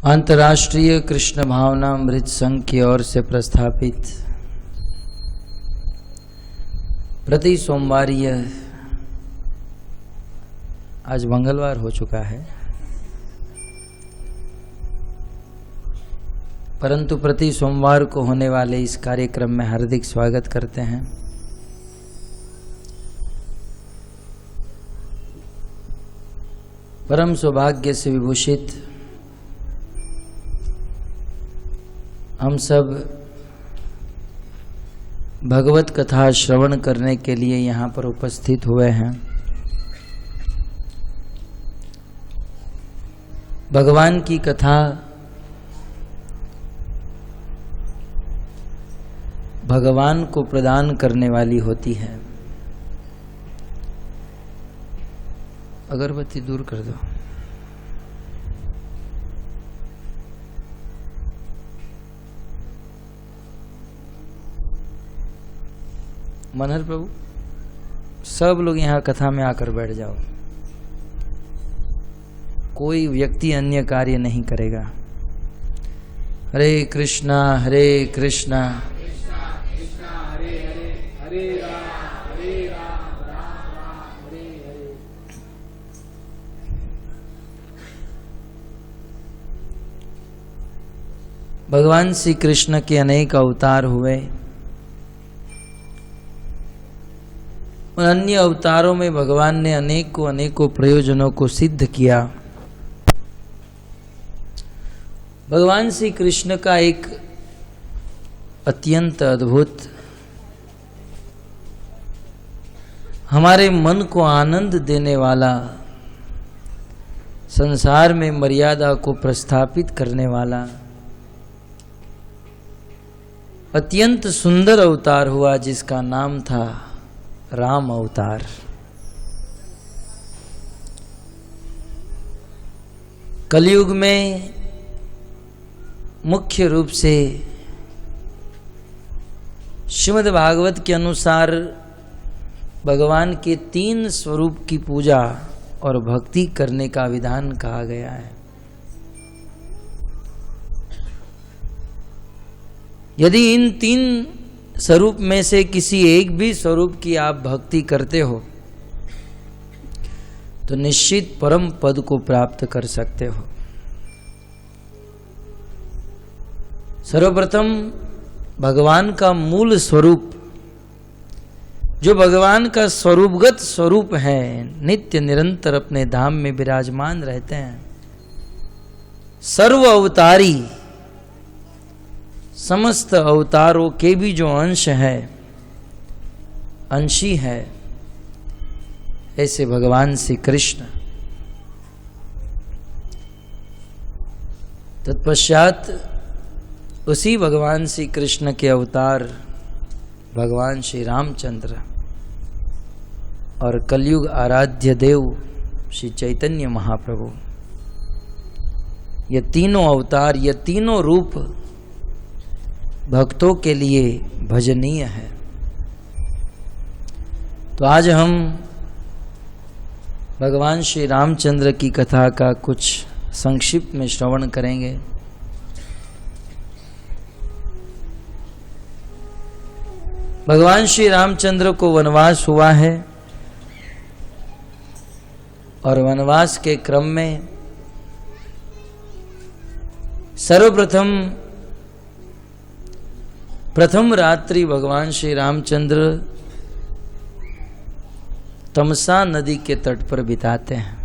अंतर्राष्ट्रीय कृष्ण भावना अमृत संघ की ओर से प्रस्थापित प्रति सोमवार, यह आज मंगलवार हो चुका है, परंतु प्रति सोमवार को होने वाले इस कार्यक्रम में हार्दिक स्वागत करते हैं। परम सौभाग्य से विभूषित हम सब भगवत कथा श्रवण करने के लिए यहाँ पर उपस्थित हुए हैं। भगवान की कथा भगवान को प्रदान करने वाली होती है। अगरबत्ती दूर कर दो। मनहर प्रभु, सब लोग यहाँ कथा में आकर बैठ जाओ। कोई व्यक्ति अन्य कार्य नहीं करेगा। हरे कृष्णा हरे कृष्णा हरे हरे, हरे राम राम राम हरे हरे। भगवान श्री कृष्ण के अनेक अवतार हुए। अन्य अवतारों में भगवान ने अनेकों प्रयोजनों को सिद्ध किया। भगवान श्री कृष्ण का एक अत्यंत अद्भुत, हमारे मन को आनंद देने वाला, संसार में मर्यादा को प्रस्थापित करने वाला अत्यंत सुंदर अवतार हुआ, जिसका नाम था राम अवतार। कलयुग में मुख्य रूप से श्रीमद् भागवत के अनुसार भगवान के 3 स्वरूप की पूजा और भक्ति करने का विधान कहा गया है। यदि इन 3 स्वरूप में से किसी एक भी स्वरूप की आप भक्ति करते हो तो निश्चित परम पद को प्राप्त कर सकते हो। सर्वप्रथम भगवान का मूल स्वरूप, जो भगवान का स्वरूपगत स्वरूप है, नित्य निरंतर अपने धाम में विराजमान रहते हैं, सर्व अवतारी, समस्त अवतारों के भी जो अंश है, अंशी है, ऐसे भगवान श्री कृष्ण। तत्पश्चात उसी भगवान श्री कृष्ण के अवतार भगवान श्री रामचंद्र और कलयुग आराध्य देव श्री चैतन्य महाप्रभु, ये तीनों अवतार, ये तीनों रूप भक्तों के लिए भजनीय है। तो आज हम भगवान श्री रामचंद्र की कथा का कुछ संक्षिप्त में श्रवण करेंगे। भगवान श्री रामचंद्र को वनवास हुआ है और वनवास के क्रम में सर्वप्रथम प्रथम रात्रि भगवान श्री रामचंद्र तमसा नदी के तट पर बिताते हैं।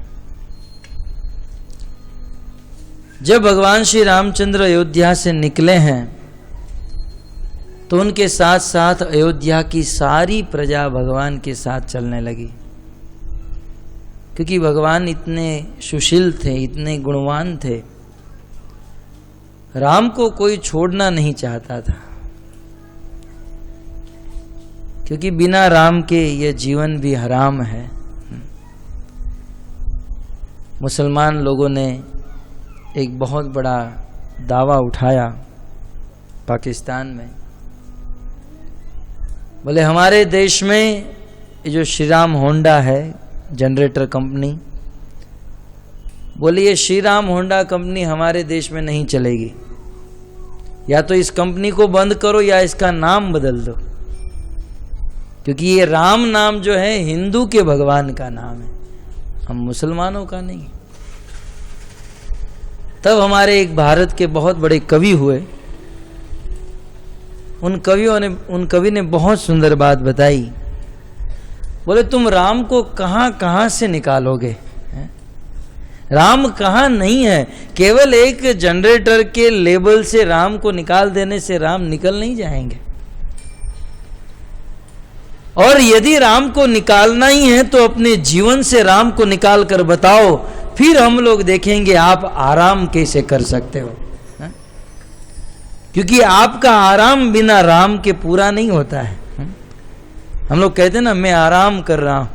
जब भगवान श्री रामचंद्र अयोध्या से निकले हैं तो उनके साथ साथ अयोध्या की सारी प्रजा भगवान के साथ चलने लगी, क्योंकि भगवान इतने सुशील थे, इतने गुणवान थे, राम को कोई छोड़ना नहीं चाहता था, क्योंकि बिना राम के यह जीवन भी हराम है। मुसलमान लोगों ने एक बहुत बड़ा दावा उठाया पाकिस्तान में, बोले हमारे देश में ये जो श्री राम होंडा है जनरेटर कंपनी, बोले ये श्री राम होंडा कंपनी हमारे देश में नहीं चलेगी, या तो इस कंपनी को बंद करो या इसका नाम बदल दो, क्योंकि ये राम नाम जो है हिंदू के भगवान का नाम है, हम मुसलमानों का नहीं। तब हमारे एक भारत के बहुत बड़े कवि हुए, उन कवि ने बहुत सुंदर बात बताई। बोले तुम राम को कहां कहां से निकालोगे, राम कहां नहीं है, केवल एक जनरेटर के लेबल से राम को निकाल देने से राम निकल नहीं जाएंगे, और यदि राम को निकालना ही है तो अपने जीवन से राम को निकाल कर बताओ, फिर हम लोग देखेंगे आप आराम कैसे कर सकते हो, क्योंकि आपका आराम बिना राम के पूरा नहीं होता है। हम लोग कहते हैं ना मैं आराम कर रहा हूं,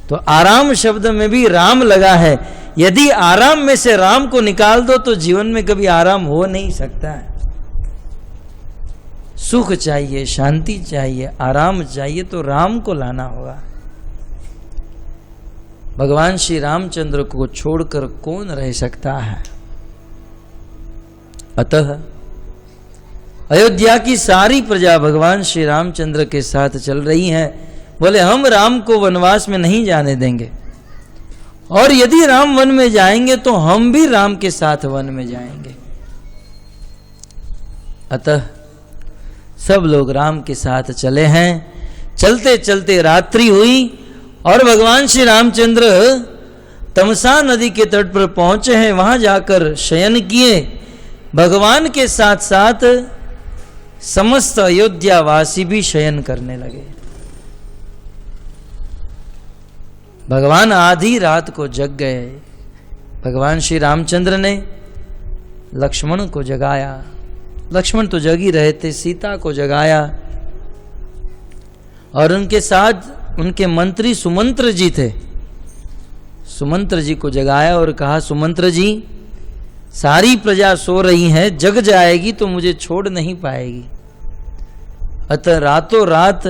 तो आराम शब्द में भी राम लगा है। यदि आराम में से राम को निकाल दो तो जीवन में कभी आराम हो नहीं सकता है। सुख चाहिए, शांति चाहिए, आराम चाहिए तो राम को लाना होगा। भगवान श्री रामचंद्र को छोड़कर कौन रह सकता है। अतः अयोध्या की सारी प्रजा भगवान श्री रामचंद्र के साथ चल रही है। बोले हम राम को वनवास में नहीं जाने देंगे, और यदि राम वन में जाएंगे तो हम भी राम के साथ वन में जाएंगे। अतः सब लोग राम के साथ चले हैं। चलते चलते रात्रि हुई और भगवान श्री रामचंद्र तमसा नदी के तट पर पहुंचे हैं। वहां जाकर शयन किए। भगवान के साथ साथ समस्त अयोध्या वासी भी शयन करने लगे। भगवान आधी रात को जग गए। भगवान श्री रामचंद्र ने लक्ष्मण को जगाया। लक्ष्मण तो जग ही रहे थे, सीता को जगाया, और उनके साथ उनके मंत्री सुमंत्र जी थे। सुमंत्र जी को जगाया और कहा, सुमंत्र जी सारी प्रजा सो रही है, जग जाएगी तो मुझे छोड़ नहीं पाएगी, अतः रातों रात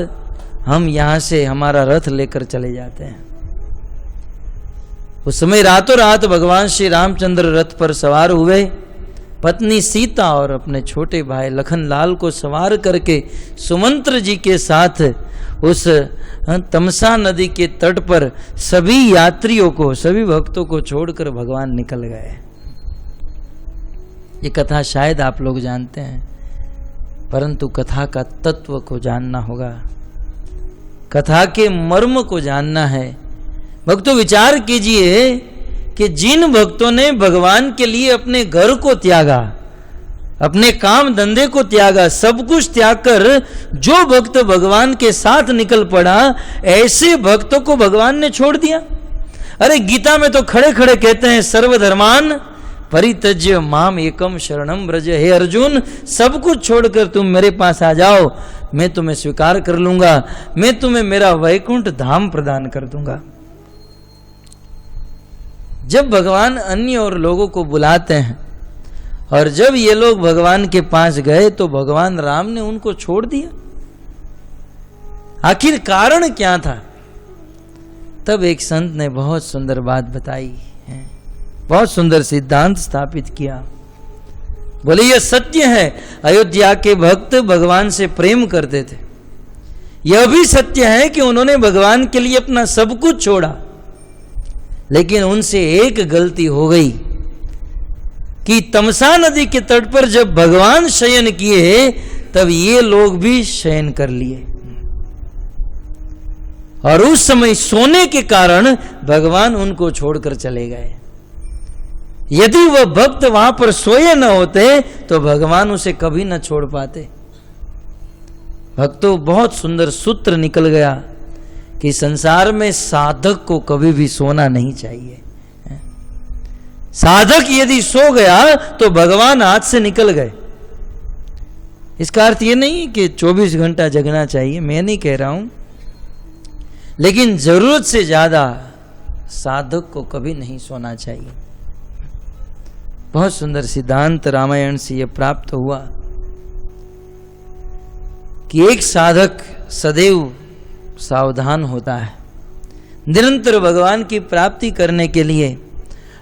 हम यहां से हमारा रथ लेकर चले जाते हैं। उस समय रातों रात भगवान श्री रामचंद्र रथ पर सवार हुए। पत्नी सीता और अपने छोटे भाई लखनलाल को सवार करके सुमंत्र जी के साथ उस तमसा नदी के तट पर सभी यात्रियों को, सभी भक्तों को छोड़कर भगवान निकल गए। ये कथा शायद आप लोग जानते हैं, परंतु कथा का तत्व को जानना होगा, कथा के मर्म को जानना है। भक्तों विचार कीजिए कि जिन भक्तों ने भगवान के लिए अपने घर को त्यागा, अपने काम धंधे को त्यागा, सब कुछ त्याग कर जो भक्त भगवान के साथ निकल पड़ा, ऐसे भक्तों को भगवान ने छोड़ दिया। अरे गीता में तो खड़े खड़े कहते हैं सर्वधर्मान परित्यज्य माम एकम शरणम व्रज। हे अर्जुन, सब कुछ छोड़कर तुम मेरे पास आ जाओ, मैं तुम्हें स्वीकार कर लूंगा, मैं तुम्हें मेरा वैकुंठ धाम प्रदान कर दूंगा। जब भगवान अन्य और लोगों को बुलाते हैं, और जब ये लोग भगवान के पास गए तो भगवान राम ने उनको छोड़ दिया। आखिर कारण क्या था? तब एक संत ने बहुत सुंदर बात बताई है, बहुत सुंदर सिद्धांत स्थापित किया। बोले यह सत्य है, अयोध्या के भक्त भगवान से प्रेम करते थे, यह भी सत्य है कि उन्होंने भगवान के लिए अपना सब कुछ छोड़ा, लेकिन उनसे एक गलती हो गई कि तमसा नदी के तट पर जब भगवान शयन किए तब ये लोग भी शयन कर लिए, और उस समय सोने के कारण भगवान उनको छोड़कर चले गए। यदि वह भक्त वहां पर सोए न होते तो भगवान उसे कभी न छोड़ पाते। भक्तों, बहुत सुंदर सूत्र निकल गया कि संसार में साधक को कभी भी सोना नहीं चाहिए। साधक यदि सो गया तो भगवान हाथ से निकल गए। इसका अर्थ यह नहीं कि 24 घंटा जगना चाहिए, मैं नहीं कह रहा हूं, लेकिन जरूरत से ज्यादा साधक को कभी नहीं सोना चाहिए। बहुत सुंदर सिद्धांत रामायण से यह प्राप्त हुआ कि एक साधक सदैव सावधान होता है, निरंतर भगवान की प्राप्ति करने के लिए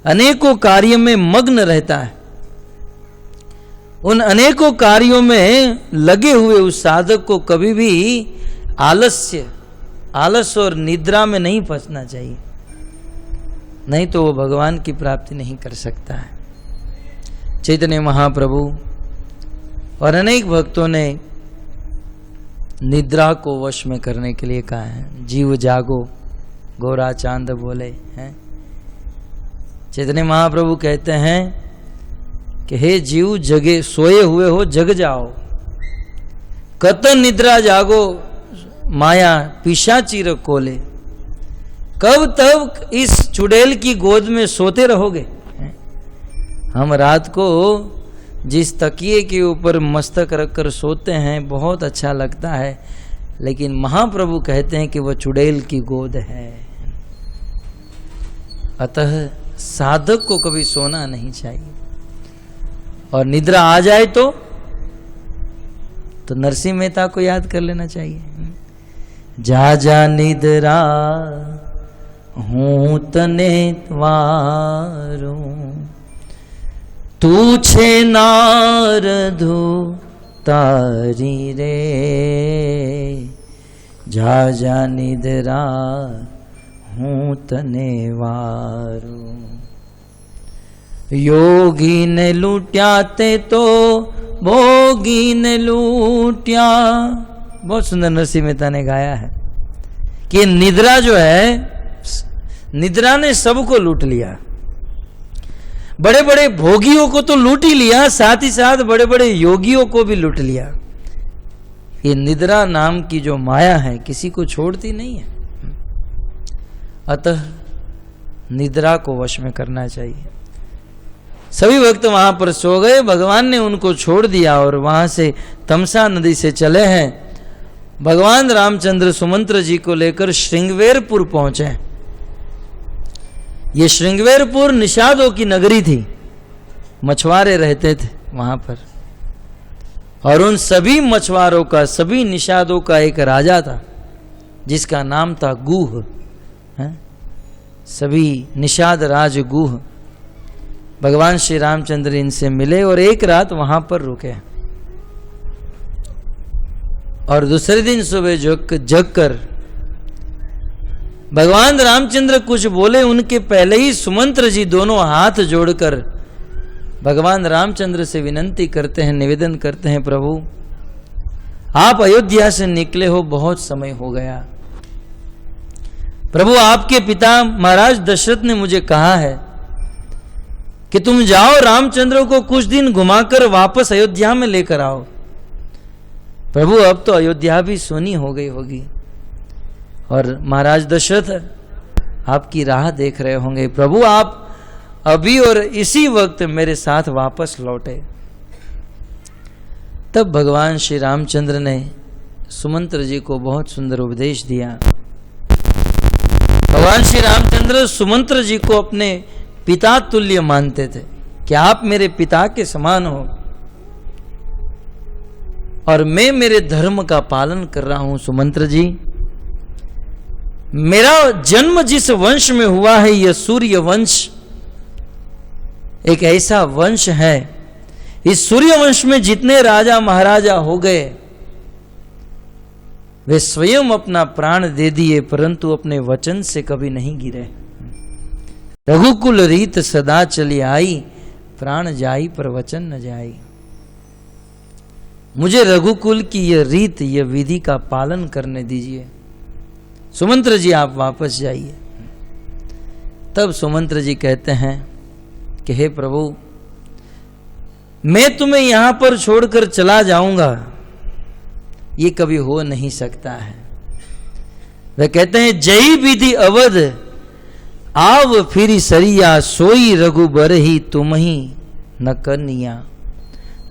अनेकों कार्यों में मग्न रहता है। उन अनेकों कार्यों में लगे हुए उस साधक को कभी भी आलस और निद्रा में नहीं फंसना चाहिए, नहीं तो वो भगवान की प्राप्ति नहीं कर सकता है। चैतन्य महाप्रभु और अनेक भक्तों ने निद्रा को वश में करने के लिए कहा है। जीव जागो गोरा चांद बोले हैं। चैतन्य महाप्रभु कहते हैं कि हे जीव, जगे सोए हुए हो जग जाओ, कत निद्रा जागो माया पिशाचिर कोले। कब तक इस चुड़ैल की गोद में सोते रहोगे? हम रात को जिस तकिए के ऊपर मस्तक रखकर सोते हैं बहुत अच्छा लगता है, लेकिन महाप्रभु कहते हैं कि वह चुड़ैल की गोद है। अतः साधक को कभी सोना नहीं चाहिए, और निद्रा आ जाए तो नरसिंह मेहता को याद कर लेना चाहिए। जा जा निद्रा हूं तने वारो, तू छे नारदो तारी रे। जा जा निद्रा हूं तने वारो, योगी ने लूट्या ते तो भोगी ने लूट्या। बहुत सुंदर नरसिंह मेहता ने गाया है कि निद्रा जो है, निद्रा ने सबको लूट लिया। बड़े बड़े भोगियों को तो लूट ही लिया, साथ ही साथ बड़े बड़े योगियों को भी लूट लिया। ये निद्रा नाम की जो माया है किसी को छोड़ती नहीं है। अतः निद्रा को वश में करना चाहिए। सभी भक्त वहां पर सो गए, भगवान ने उनको छोड़ दिया और वहां से तमसा नदी से चले हैं। भगवान रामचंद्र सुमंत्र जी को लेकर श्रृंगवेरपुर पहुंचे। ये श्रृंगवेरपुर निषादों की नगरी थी, मछुआरे रहते थे वहां पर, और उन सभी मछुआरों का, सभी निषादों का एक राजा था जिसका नाम था गुह। सभी निषाद राज गुह। भगवान श्री रामचंद्र इनसे मिले और एक रात वहां पर रुके, और दूसरे दिन सुबह जगकर भगवान रामचंद्र कुछ बोले उनके पहले ही सुमंत्र जी दोनों हाथ जोड़कर भगवान रामचंद्र से विनंती करते हैं, निवेदन करते हैं, प्रभु आप अयोध्या से निकले हो, बहुत समय हो गया। प्रभु आपके पिता महाराज दशरथ ने मुझे कहा है कि तुम जाओ रामचंद्र को कुछ दिन घुमाकर वापस अयोध्या में लेकर आओ। प्रभु अब तो अयोध्या भी सोनी हो गई होगी और महाराज दशरथ आपकी राह देख रहे होंगे। प्रभु आप अभी और इसी वक्त मेरे साथ वापस लौटे। तब भगवान श्री रामचंद्र ने सुमंत्र जी को बहुत सुंदर उपदेश दिया। भगवान श्री रामचंद्र सुमंत्र जी को अपने पिता तुल्य मानते थे कि आप मेरे पिता के समान हो और मैं मेरे धर्म का पालन कर रहा हूं। सुमंत्र जी, मेरा जन्म जिस वंश में हुआ है यह सूर्य वंश एक ऐसा वंश है, इस सूर्य वंश में जितने राजा महाराजा हो गए वे स्वयं अपना प्राण दे दिए, परंतु अपने वचन से कभी नहीं गिरे। रघुकुल रीत सदा चली आई, प्राण जाई पर वचन न जाई। मुझे रघुकुल की यह रीत, यह विधि का पालन करने दीजिए। सुमंत्र जी आप वापस जाइए। तब सुमंत्र जी कहते हैं कि हे प्रभु, मैं तुम्हें यहां पर छोड़कर चला जाऊंगा, ये कभी हो नहीं सकता है। वे कहते हैं जय विधि अवध आव फिरी सरिया, सोई रघुबर ही तुम ही न कनिया।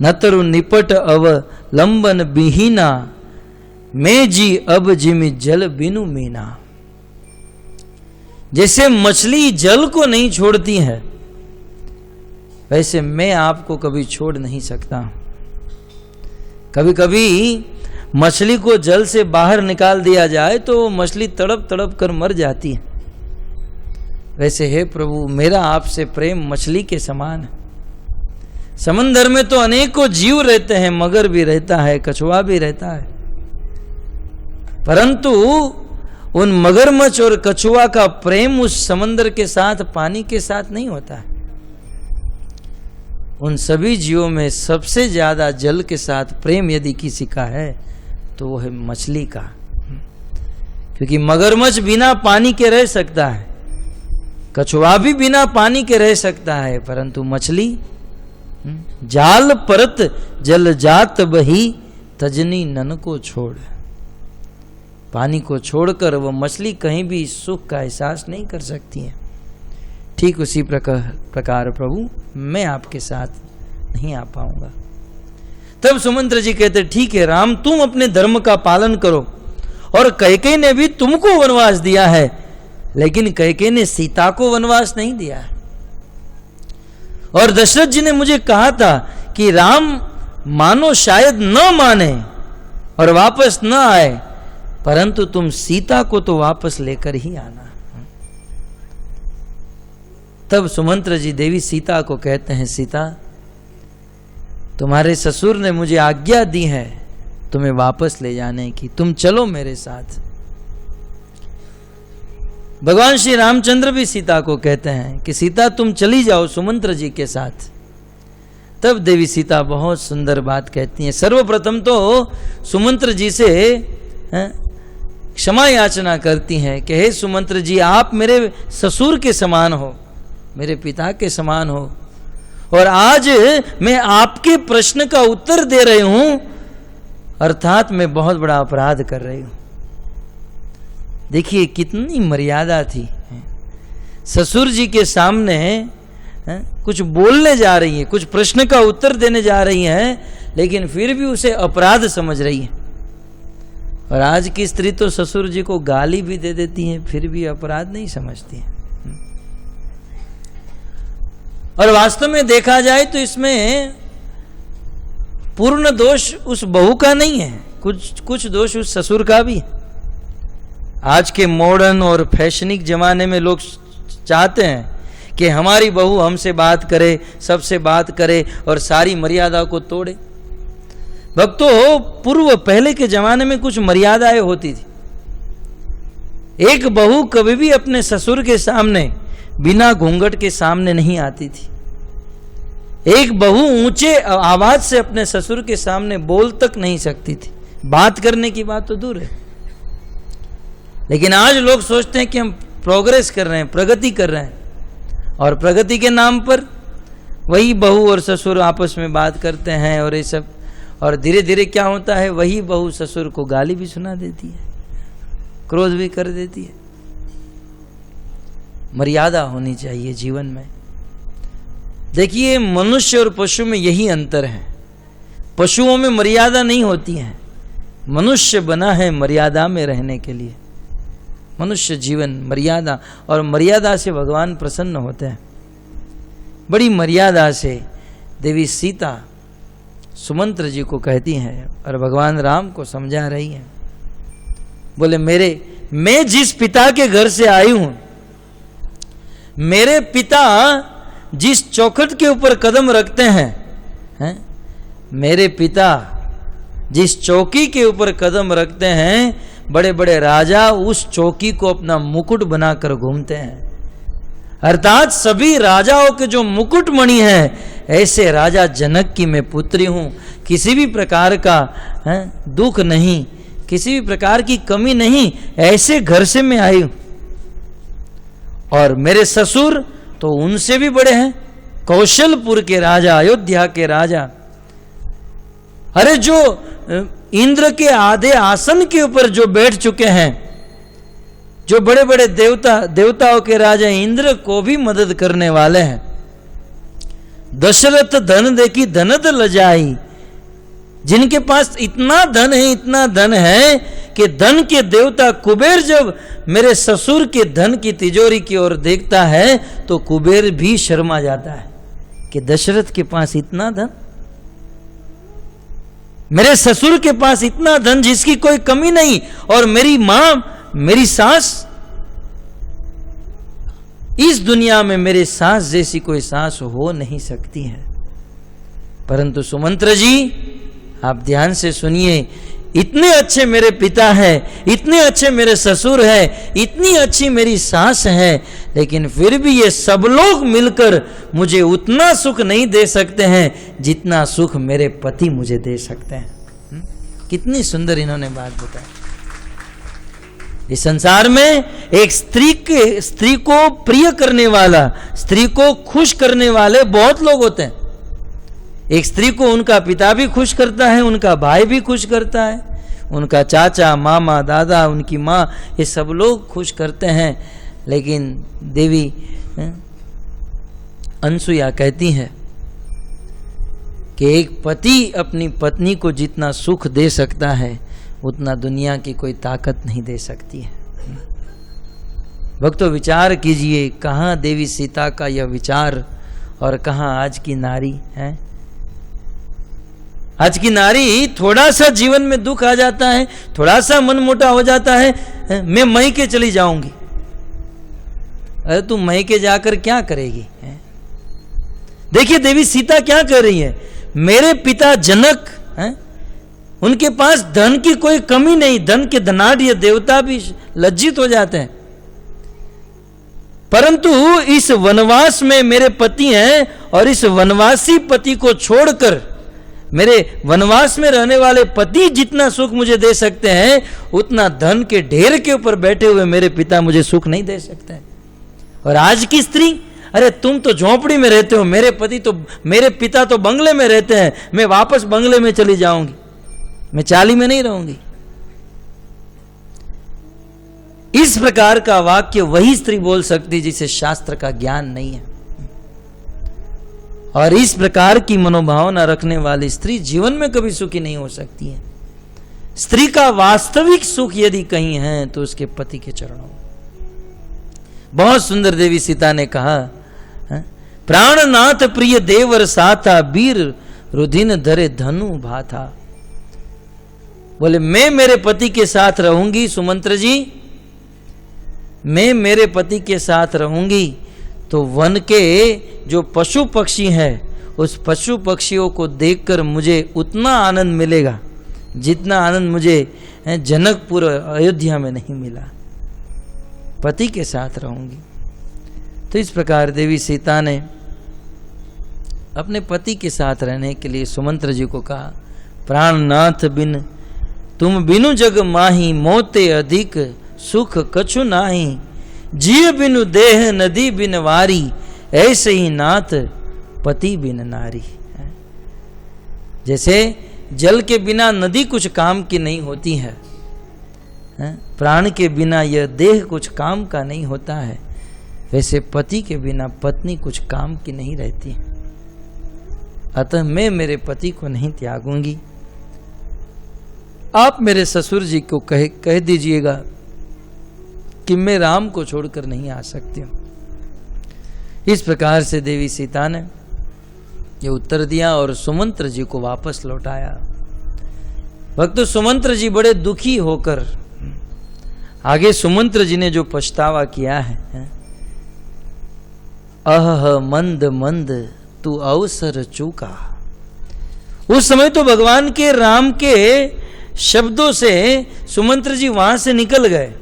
न तरु निपट अव लंबन बिहीना, मैं जी अब जिमि जल बिनु मीना। जैसे मछली जल को नहीं छोड़ती है, वैसे मैं आपको कभी छोड़ नहीं सकता। कभी कभी मछली को जल से बाहर निकाल दिया जाए तो मछली तड़प तड़प कर मर जाती है। वैसे हे प्रभु, मेरा आपसे प्रेम मछली के समान है। समंदर में तो अनेकों जीव रहते हैं, मगर भी रहता है, कछुआ भी रहता है, परंतु उन मगरमच्छ और कछुआ का प्रेम उस समंदर के साथ, पानी के साथ नहीं होता है। उन सभी जीवों में सबसे ज्यादा जल के साथ प्रेम यदि किसी का है तो वो है मछली का। क्योंकि मगरमच्छ बिना पानी के रह सकता है, कछुआ भी बिना पानी के रह सकता है, परंतु मछली जाल परत जल जात बही, तजनी नन को छोड़। पानी को छोड़कर वह मछली कहीं भी सुख का एहसास नहीं कर सकती है। ठीक उसी प्रकार प्रभु, मैं आपके साथ नहीं आ पाऊंगा। तब सुमंत्र जी कहते ठीक है राम, तुम अपने धर्म का पालन करो। और कैकेयी ने भी तुमको वनवास दिया है, लेकिन कैकेयी ने सीता को वनवास नहीं दिया है। और दशरथ जी ने मुझे कहा था कि राम मानो शायद न माने और वापस न आए, परंतु तुम सीता को तो वापस लेकर ही आना। तब सुमंत्र जी देवी सीता को कहते हैं, सीता तुम्हारे ससुर ने मुझे आज्ञा दी है तुम्हें वापस ले जाने की, तुम चलो मेरे साथ। भगवान श्री रामचंद्र भी सीता को कहते हैं कि सीता तुम चली जाओ सुमंत्र जी के साथ। तब देवी सीता बहुत सुंदर बात कहती हैं। सर्वप्रथम तो सुमंत्र जी से क्षमा याचना करती हैं कि हे सुमंत्र जी, आप मेरे ससुर के समान हो, मेरे पिता के समान हो, और आज मैं आपके प्रश्न का उत्तर दे रही हूं, अर्थात मैं बहुत बड़ा अपराध कर रही हूं। देखिए कितनी मर्यादा थी। ससुर जी के सामने कुछ बोलने जा रही है, कुछ प्रश्न का उत्तर देने जा रही हैं, लेकिन फिर भी उसे अपराध समझ रही है। और आज की स्त्री तो ससुर जी को गाली भी दे देती हैं, फिर भी अपराध नहीं समझती है। और वास्तव में देखा जाए तो इसमें पूर्ण दोष उस बहू का नहीं है, कुछ दोष उस ससुर का भी है। आज के मॉडर्न और फैशनिक जमाने में लोग चाहते हैं कि हमारी बहू हमसे बात करे, सबसे बात करे और सारी मर्यादा को तोड़े। भक्तों, पूर्व पहले के जमाने में कुछ मर्यादाएं होती थी। एक बहू कभी भी अपने ससुर के सामने बिना घूंघट के सामने नहीं आती थी। एक बहू ऊंचे आवाज से अपने ससुर के सामने बोल तक नहीं सकती थी, बात करने की बात तो दूर है। लेकिन आज लोग सोचते हैं कि हम प्रोग्रेस कर रहे हैं, प्रगति कर रहे हैं, और प्रगति के नाम पर वही बहू और ससुर आपस में बात करते हैं और ये सब। और धीरे धीरे क्या होता है, वही बहू ससुर को गाली भी सुना देती है, क्रोध भी कर देती है। मर्यादा होनी चाहिए जीवन में। देखिए, मनुष्य और पशु में यही अंतर है। पशुओं में मर्यादा नहीं होती है, मनुष्य बना है मर्यादा में रहने के लिए। मनुष्य जीवन मर्यादा, और मर्यादा से भगवान प्रसन्न होते हैं। बड़ी मर्यादा से देवी सीता सुमंत्र जी को कहती हैं और भगवान राम को समझा रही हैं। बोले, मैं जिस पिता के घर से आई हूं, मेरे पिता जिस चौखट के ऊपर कदम रखते हैं, मेरे पिता जिस चौकी के ऊपर कदम रखते हैं, बड़े बड़े राजा उस चौकी को अपना मुकुट बनाकर घूमते हैं। अर्थात सभी राजाओं के जो मुकुटमणि है, ऐसे राजा जनक की मैं पुत्री हूं। किसी भी प्रकार का दुख नहीं, किसी भी प्रकार की कमी नहीं, ऐसे घर से मैं आई हूं। और मेरे ससुर तो उनसे भी बड़े हैं, कौशलपुर के राजा, अयोध्या के राजा। अरे जो इंद्र के आधे आसन के ऊपर जो बैठ चुके हैं, जो बड़े बड़े देवताओं के राजा इंद्र को भी मदद करने वाले हैं। दशरथ धन देखी धनद लजाई, जिनके पास इतना धन है कि धन के देवता कुबेर जब मेरे ससुर के धन की तिजोरी की ओर देखता है तो कुबेर भी शर्मा जाता है कि दशरथ के पास इतना धन, मेरे ससुर के पास इतना धन जिसकी कोई कमी नहीं, और मेरी मां, मेरी सास, इस दुनिया में मेरे सास जैसी कोई सास हो नहीं सकती है। परंतु सुमंत्र जी आप ध्यान से सुनिए, इतने अच्छे मेरे पिता हैं, इतने अच्छे मेरे ससुर हैं, इतनी अच्छी मेरी सास है, लेकिन फिर भी ये सब लोग मिलकर मुझे उतना सुख नहीं दे सकते हैं जितना सुख मेरे पति मुझे दे सकते हैं। कितनी सुंदर इन्होंने बात बताई। इस संसार में एक स्त्री को प्रिय करने वाला, स्त्री को खुश करने वाले बहुत लोग होते हैं। एक स्त्री को उनका पिता भी खुश करता है, उनका भाई भी खुश करता है, उनका चाचा, मामा, दादा, उनकी माँ, ये सब लोग खुश करते हैं। लेकिन देवी अनसुया कहती है कि एक पति अपनी पत्नी को जितना सुख दे सकता है उतना दुनिया की कोई ताकत नहीं दे सकती है। भक्तों विचार कीजिए, कहाँ देवी सीता का यह विचार और कहाँ आज की नारी है। आज की नारी थोड़ा सा जीवन में दुख आ जाता है, थोड़ा सा मन मोटा हो जाता है, मैं मैके चली जाऊंगी। अरे तू मैके जाकर क्या करेगी? देखिए देवी सीता क्या कर रही है। मेरे पिता जनक हैं, उनके पास धन की कोई कमी नहीं, धन के धनाढ़ देवता भी लज्जित हो जाते हैं। परंतु इस वनवास में मेरे पति हैं, और इस वनवासी पति को छोड़कर मेरे वनवास में रहने वाले पति जितना सुख मुझे दे सकते हैं, उतना धन के ढेर के ऊपर बैठे हुए मेरे पिता मुझे सुख नहीं दे सकते। और आज की स्त्री, अरे तुम तो झोंपड़ी में रहते हो, मेरे पति तो, मेरे पिता तो बंगले में रहते हैं, मैं वापस बंगले में चली जाऊंगी, मैं चाली में नहीं रहूंगी। इस प्रकार का वाक्य वही स्त्री बोल सकती जिसे शास्त्र का ज्ञान नहीं है। और इस प्रकार की मनोभावना रखने वाली स्त्री जीवन में कभी सुखी नहीं हो सकती है। स्त्री का वास्तविक सुख यदि कहीं है तो उसके पति के चरणों। बहुत सुंदर देवी सीता ने कहा, प्राणनाथ प्रिय देवर साथा, वीर रुधिन धरे धनु भाथा। बोले मैं मेरे पति के साथ रहूंगी सुमंत्र जी, मैं मेरे पति के साथ रहूंगी तो वन के जो पशु पक्षी हैं, उस पशु पक्षियों को देखकर मुझे उतना आनंद मिलेगा जितना आनंद मुझे जनकपुर अयोध्या में नहीं मिला। पति के साथ रहूंगी। तो इस प्रकार देवी सीता ने अपने पति के साथ रहने के लिए सुमंत्र जी को कहा, प्राणनाथ बिन तुम बिनु जग माही, मोते अधिक सुख कछु नाही, जीव बिनु देह नदी बिन वारी, ऐसे ही नाथ पति बिन नारी। जैसे जल के बिना नदी कुछ काम की नहीं होती है, प्राण के बिना यह देह कुछ काम का नहीं होता है, वैसे पति के बिना पत्नी कुछ काम की नहीं रहती। अतः मैं मेरे पति को नहीं त्यागूंगी। आप मेरे ससुर जी को कह दीजिएगा कि मैं राम को छोड़कर नहीं आ सकती हूं। इस प्रकार से देवी सीता ने ये उत्तर दिया और सुमंत्र जी को वापस लौटाया। भक्त सुमंत्र जी बड़े दुखी होकर, आगे सुमंत्र जी ने जो पछतावा किया है, अह मंद मंद तू अवसर चूका। उस समय तो भगवान के राम के शब्दों से सुमंत्र जी वहां से निकल गए,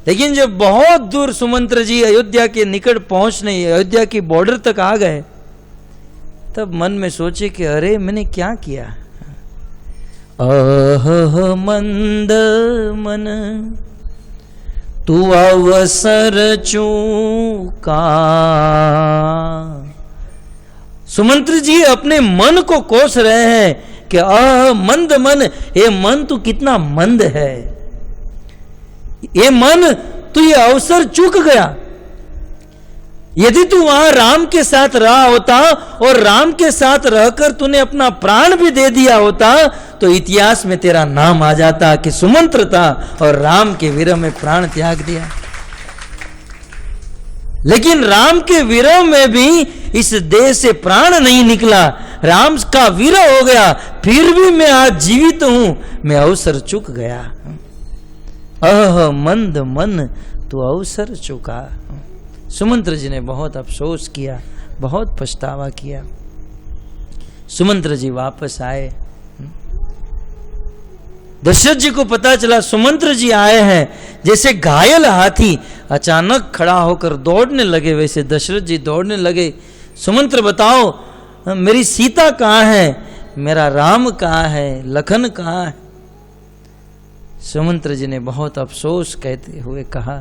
लेकिन जब बहुत दूर सुमंत्र जी अयोध्या के निकट पहुंचने, अयोध्या की बॉर्डर तक आ गए, तब मन में सोचे कि अरे मैंने क्या किया। मंद मन तू अवसर चूका। सुमंत्र जी अपने मन को कोस रहे हैं कि मंद मन, ये मन तू कितना मंद है, ये मन तू ये अवसर चूक गया। यदि तू वहां राम के साथ रहा होता और राम के साथ रहकर तूने अपना प्राण भी दे दिया होता तो इतिहास में तेरा नाम आ जाता कि सुमंत्र था और राम के विरह में प्राण त्याग दिया। लेकिन राम के विरह में भी इस देह से प्राण नहीं निकला, राम का विरह हो गया, फिर भी मैं आज जीवित हूं, मैं अवसर चूक गया। मंद मन तू अवसर चुका। सुमंत्र जी ने बहुत अफसोस किया, बहुत पछतावा किया। सुमंत्र जी वापस आए। दशरथ जी को पता चला सुमंत्र जी आए हैं, जैसे घायल हाथी अचानक खड़ा होकर दौड़ने लगे, वैसे दशरथ जी दौड़ने लगे। सुमंत्र बताओ मेरी सीता कहाँ है, मेरा राम कहाँ है, लखन कहाँ है। सुमंत्र जी ने बहुत अफसोस कहते हुए कहा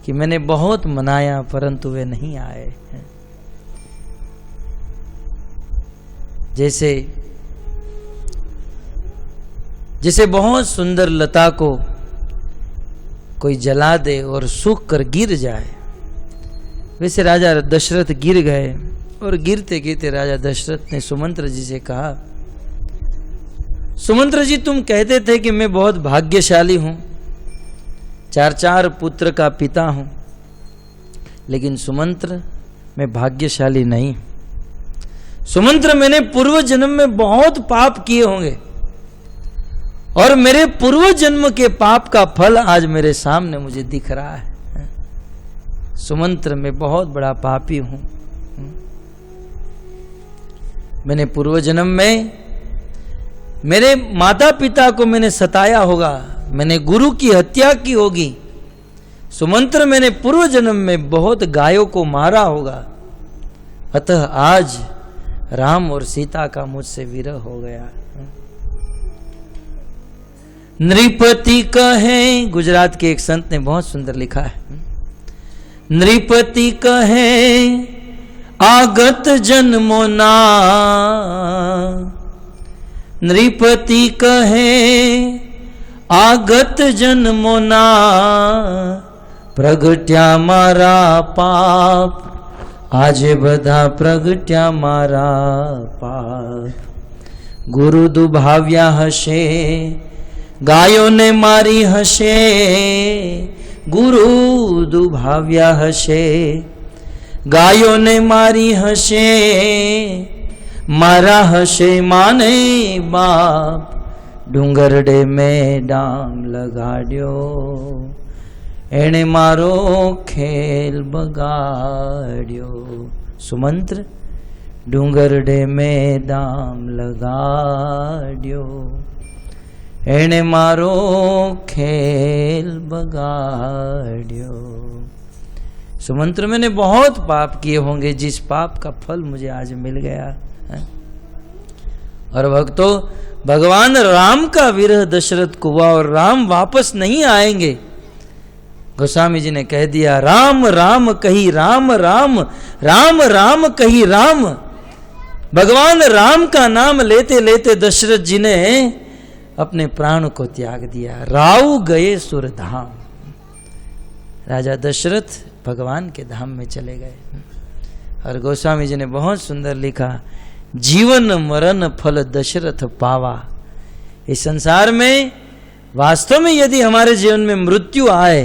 कि मैंने बहुत मनाया परंतु वे नहीं आए। जैसे बहुत सुंदर लता को कोई जला दे और सूख कर गिर जाए, वैसे राजा दशरथ गिर गए। और गिरते गिरते राजा दशरथ ने सुमंत्र जी से कहा, सुमंत्र जी तुम कहते थे कि मैं बहुत भाग्यशाली हूं, 4 पुत्र का पिता हूं, लेकिन सुमंत्र मैं भाग्यशाली नहीं। सुमंत्र मैंने पूर्व जन्म में बहुत पाप किए होंगे और मेरे पूर्व जन्म के पाप का फल आज मेरे सामने मुझे दिख रहा है। सुमंत्र मैं बहुत बड़ा पापी हूं। मैंने पूर्व जन्म में मेरे माता पिता को मैंने सताया होगा, मैंने गुरु की हत्या की होगी। सुमंत्र मैंने पूर्व जन्म में बहुत गायों को मारा होगा, अतः आज राम और सीता का मुझसे विरह हो गया। नृपति कहे, गुजरात के एक संत ने बहुत सुंदर लिखा है, नृपति कहे आगत जन्मो ना, नृपति कहे आगत जन्मो ना, प्रगट्या मारा पाप, आज बधा प्रगट्या मारा पाप। गुरु दुभाव्या हशे, गायों ने मारी हशे, गुरु दुभाव्या हशे, गायों ने मारी हशे, मारा हशे माने बाप, डूंगरडे में डांग लगाड्यो, एने मारो खेल बगाड्यो। सुमंत्र डूंगरडे में दाम लगाड्यो, एने मारो खेल बगाड्यो। सुमंत्र मैंने बहुत पाप किए होंगे, जिस पाप का फल मुझे आज मिल गया है। और भक्तों, भगवान राम का विरह दशरथ को हुआ और राम वापस नहीं आएंगे। गोस्वामी जी ने कह दिया, राम राम कही राम राम, राम राम कही राम। भगवान राम का नाम लेते लेते दशरथ जी ने अपने प्राण को त्याग दिया। राव गए सुरधाम, राजा दशरथ भगवान के धाम में चले गए। और गोस्वामी जी ने बहुत सुंदर लिखा, जीवन मरण फल दशरथ पावा। इस संसार में वास्तव में यदि हमारे जीवन में मृत्यु आए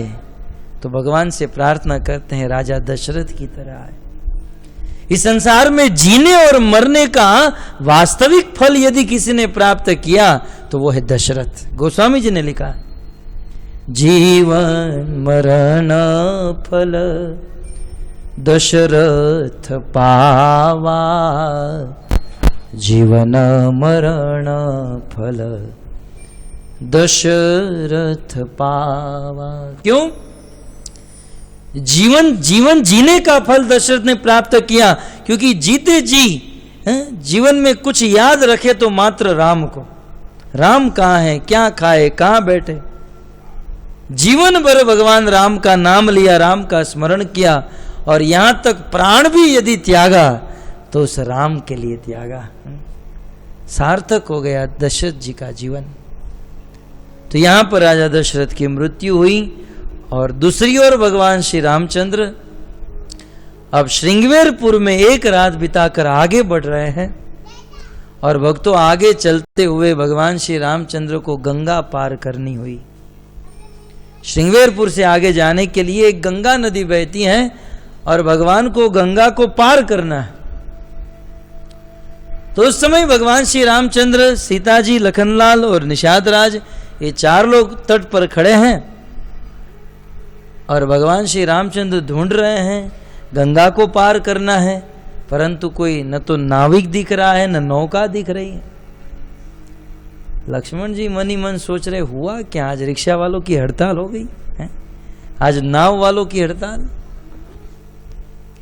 तो भगवान से प्रार्थना करते हैं राजा दशरथ की तरह आए। इस संसार में जीने और मरने का वास्तविक फल यदि किसी ने प्राप्त किया तो वो है दशरथ। गोस्वामी जी ने लिखा, जीवन मरण फल दशरथ पावा, जीवन मरण फल दशरथ पावा। क्यों? जीवन जीने का फल दशरथ ने प्राप्त किया, क्योंकि जीते जी जीवन में कुछ याद रखे तो मात्र राम को। राम कहाँ है, क्या खाए, कहाँ बैठे, जीवन भर भगवान राम का नाम लिया, राम का स्मरण किया, और यहां तक प्राण भी यदि त्यागा तो उस राम के लिए त्यागा। सार्थक हो गया दशरथ जी का जीवन। तो यहां पर राजा दशरथ की मृत्यु हुई, और दूसरी ओर भगवान श्री रामचंद्र अब श्रृंगवेरपुर में एक रात बिताकर आगे बढ़ रहे हैं। और भक्तों, आगे चलते हुए भगवान श्री रामचंद्र को गंगा पार करनी हुई। श्रृंगवेरपुर से आगे जाने के लिए एक गंगा नदी बहती है, और भगवान को गंगा को पार करना है। तो उस समय भगवान श्री रामचंद्र, सीता जी, लखनलाल और निषाद राज, ये 4 लोग तट पर खड़े हैं, और भगवान श्री रामचंद्र ढूंढ रहे हैं, गंगा को पार करना है, परंतु कोई न तो नाविक दिख रहा है, न नौका दिख रही है। लक्ष्मण जी मन ही मन सोच रहे, हुआ क्या, आज रिक्शा वालों की हड़ताल हो गई है, आज नाव वालों की हड़ताल,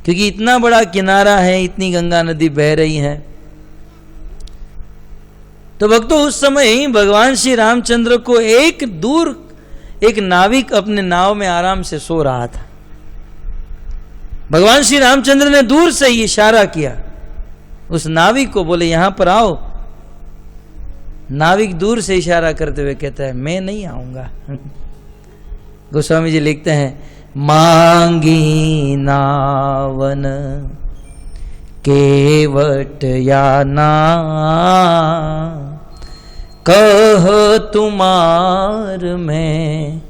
क्योंकि इतना बड़ा किनारा है, इतनी गंगा नदी बह रही है। तो भक्तों, उस समय भगवान श्री रामचंद्र को एक दूर एक नाविक अपने नाव में आराम से सो रहा था। भगवान श्री रामचंद्र ने दूर से ही इशारा किया उस नाविक को, बोले यहां पर आओ। नाविक दूर से इशारा करते हुए कहता है, मैं नहीं आऊंगा। गोस्वामी जी लिखते हैं, मांगी नावन केवट याना, कह तुमार में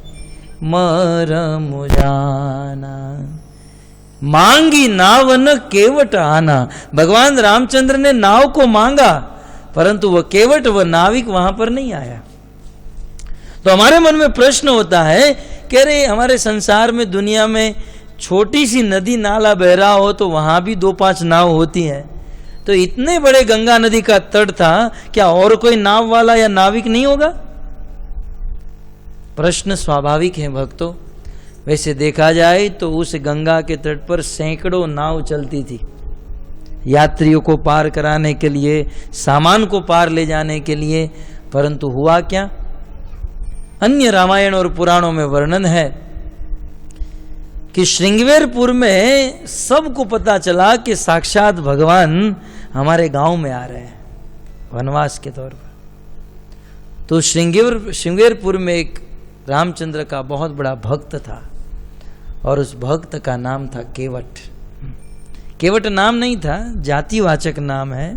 मरम जाना। मांगी नावन केवट आना, भगवान रामचंद्र ने नाव को मांगा, परंतु वह केवट, वह नाविक वहां पर नहीं आया। तो हमारे मन में प्रश्न होता है कि अरे, हमारे संसार में, दुनिया में छोटी सी नदी नाला बह रहा हो तो वहां भी 2-5 नाव होती हैं, तो इतने बड़े गंगा नदी का तट था, क्या और कोई नाव वाला या नाविक नहीं होगा? प्रश्न स्वाभाविक है भक्तों। वैसे देखा जाए तो उस गंगा के तट पर सैकड़ों नाव चलती थी, यात्रियों को पार कराने के लिए, सामान को पार ले जाने के लिए, परंतु हुआ क्या? अन्य रामायण और पुराणों में वर्णन है कि श्रृंगवेरपुर में सबको पता चला कि साक्षात भगवान हमारे गांव में आ रहे हैं वनवास के तौर पर। तो श्रृंगवेरपुर में एक रामचंद्र का बहुत बड़ा भक्त था, और उस भक्त का नाम था केवट। केवट नाम नहीं था, जातिवाचक नाम है,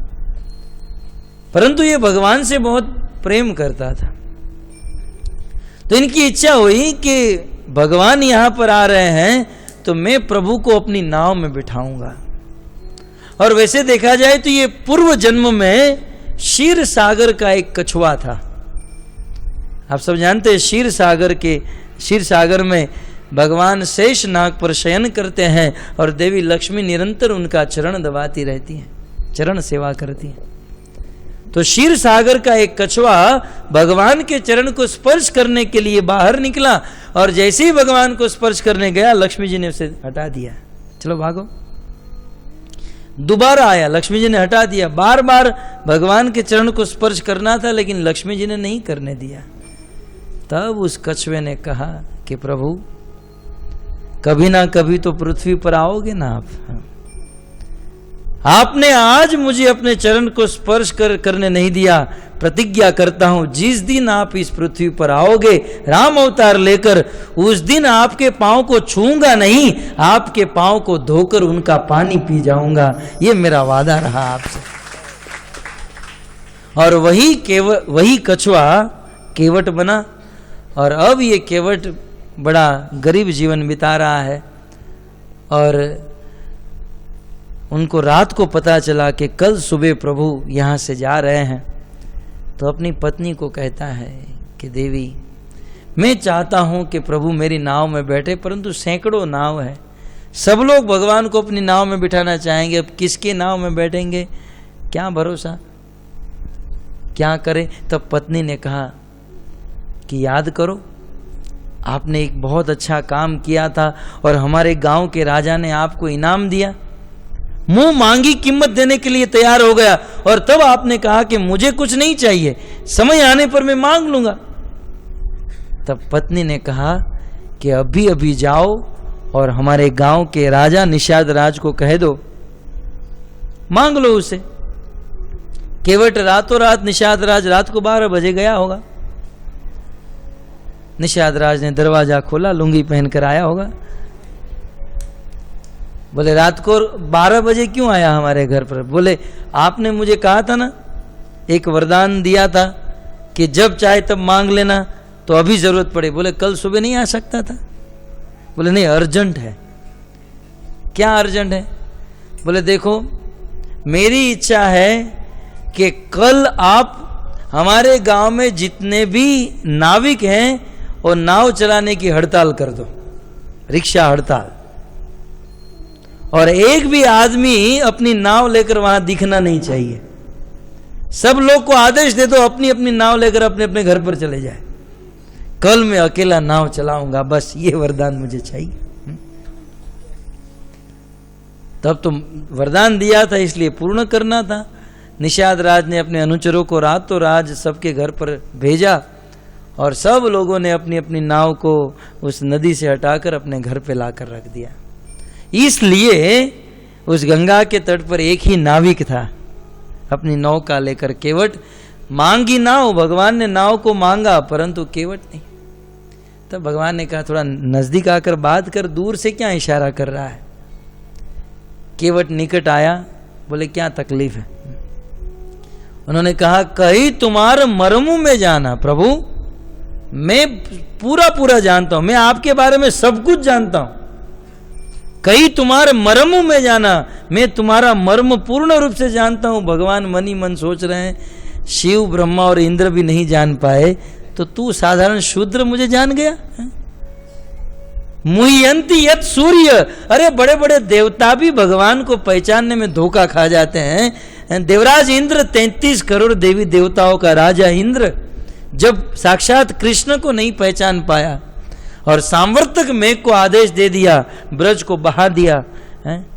परंतु ये भगवान से बहुत प्रेम करता था। तो इनकी इच्छा हुई कि भगवान यहां पर आ रहे हैं तो मैं प्रभु को अपनी नाव में बिठाऊंगा। और वैसे देखा जाए तो ये पूर्व जन्म में क्षीर सागर का एक कछुआ था। आप सब जानते हैं क्षीर सागर में भगवान शेष नाग पर शयन करते हैं, और देवी लक्ष्मी निरंतर उनका चरण दबाती रहती हैं, चरण सेवा करती हैं। तो क्षीर सागर का एक कछुआ भगवान के चरण को स्पर्श करने के लिए बाहर निकला, और जैसे ही भगवान को स्पर्श करने गया, लक्ष्मी जी ने उसे हटा दिया, चलो भागो। दोबारा आया, लक्ष्मी जी ने हटा दिया। बार बार भगवान के चरण को स्पर्श करना था, लेकिन लक्ष्मी जी ने नहीं करने दिया। तब उस कछुए ने कहा कि प्रभु, कभी ना कभी तो पृथ्वी पर आओगे ना आप। आपने आज मुझे अपने चरण को स्पर्श करने नहीं दिया। प्रतिज्ञा करता हूं, जिस दिन आप इस पृथ्वी पर आओगे राम अवतार लेकर, उस दिन आपके पांव को छूऊंगा नहीं, आपके पांव को धोकर उनका पानी पी जाऊंगा। ये मेरा वादा रहा आपसे। और वही कछुआ केवट बना, और अब ये केवट बड़ा गरीब जीवन बिता रहा है। और उनको रात को पता चला कि कल सुबह प्रभु यहाँ से जा रहे हैं, तो अपनी पत्नी को कहता है कि देवी, मैं चाहता हूँ कि प्रभु मेरी नाव में बैठे, परंतु सैकड़ों नाव है, सब लोग भगवान को अपनी नाव में बिठाना चाहेंगे, अब किसके नाव में बैठेंगे क्या भरोसा। क्या करें? तब पत्नी ने कहा कि याद करो, आपने एक बहुत अच्छा काम किया था और हमारे गांव के राजा ने आपको इनाम दिया। मुंह मांगी कीमत देने के लिए तैयार हो गया और तब आपने कहा कि मुझे कुछ नहीं चाहिए, समय आने पर मैं मांग लूंगा। तब पत्नी ने कहा कि अभी अभी जाओ और हमारे गांव के राजा निषाद राज को कह दो, मांग लो उसे। केवट रातों रात निषाद राज रात को 12 बजे गया होगा। निषाद राज ने दरवाजा खोला, लुंगी पहनकर आया होगा। बोले रात को 12 बजे क्यों आया हमारे घर पर? बोले आपने मुझे कहा था ना, एक वरदान दिया था कि जब चाहे तब मांग लेना, तो अभी जरूरत पड़े। बोले कल सुबह नहीं आ सकता था? बोले नहीं, अर्जेंट है। क्या अर्जेंट है? बोले देखो, मेरी इच्छा है कि कल आप हमारे गांव में जितने भी नाविक हैं और नाव चलाने की हड़ताल कर दो, रिक्शा हड़ताल, और एक भी आदमी अपनी नाव लेकर वहां दिखना नहीं चाहिए। सब लोग को आदेश दे दो अपनी अपनी नाव लेकर अपने अपने घर पर चले जाए। कल मैं अकेला नाव चलाऊंगा, बस ये वरदान मुझे चाहिए। तब तो वरदान दिया था, इसलिए पूर्ण करना था। निषाद राज ने अपने अनुचरों को रातों रात सबके घर पर भेजा और सब लोगों ने अपनी अपनी नाव को उस नदी से हटाकर अपने घर पे लाकर रख दिया। इसलिए उस गंगा के तट पर एक ही नाविक था, अपनी नौका लेकर। केवट मांगी नाव, भगवान ने नाव को मांगा परंतु केवट नहीं। तब भगवान ने कहा थोड़ा नजदीक आकर बात कर, दूर से क्या इशारा कर रहा है? केवट निकट आया, बोले क्या तकलीफ है? उन्होंने कहा कहीं तुम्हारे मर्मों में जाना प्रभु, मैं पूरा पूरा जानता हूं, मैं आपके बारे में सब कुछ जानता हूं। कहीं तुम्हारे मर्मों में जाना, मैं तुम्हारा मर्म पूर्ण रूप से जानता हूं। भगवान मन ही मन सोच रहे हैं, शिव ब्रह्मा और इंद्र भी नहीं जान पाए तो तू साधारण शूद्र मुझे जान गया? मुह्यंती यत सूर्य, अरे बड़े बड़े देवता भी भगवान को पहचानने में धोखा खा जाते हैं। देवराज इंद्र, 33 करोड़ देवी देवताओं का राजा इंद्र, जब साक्षात कृष्ण को नहीं पहचान पाया और सांवर्तक मेघ को आदेश दे दिया, ब्रज को बहा दिया,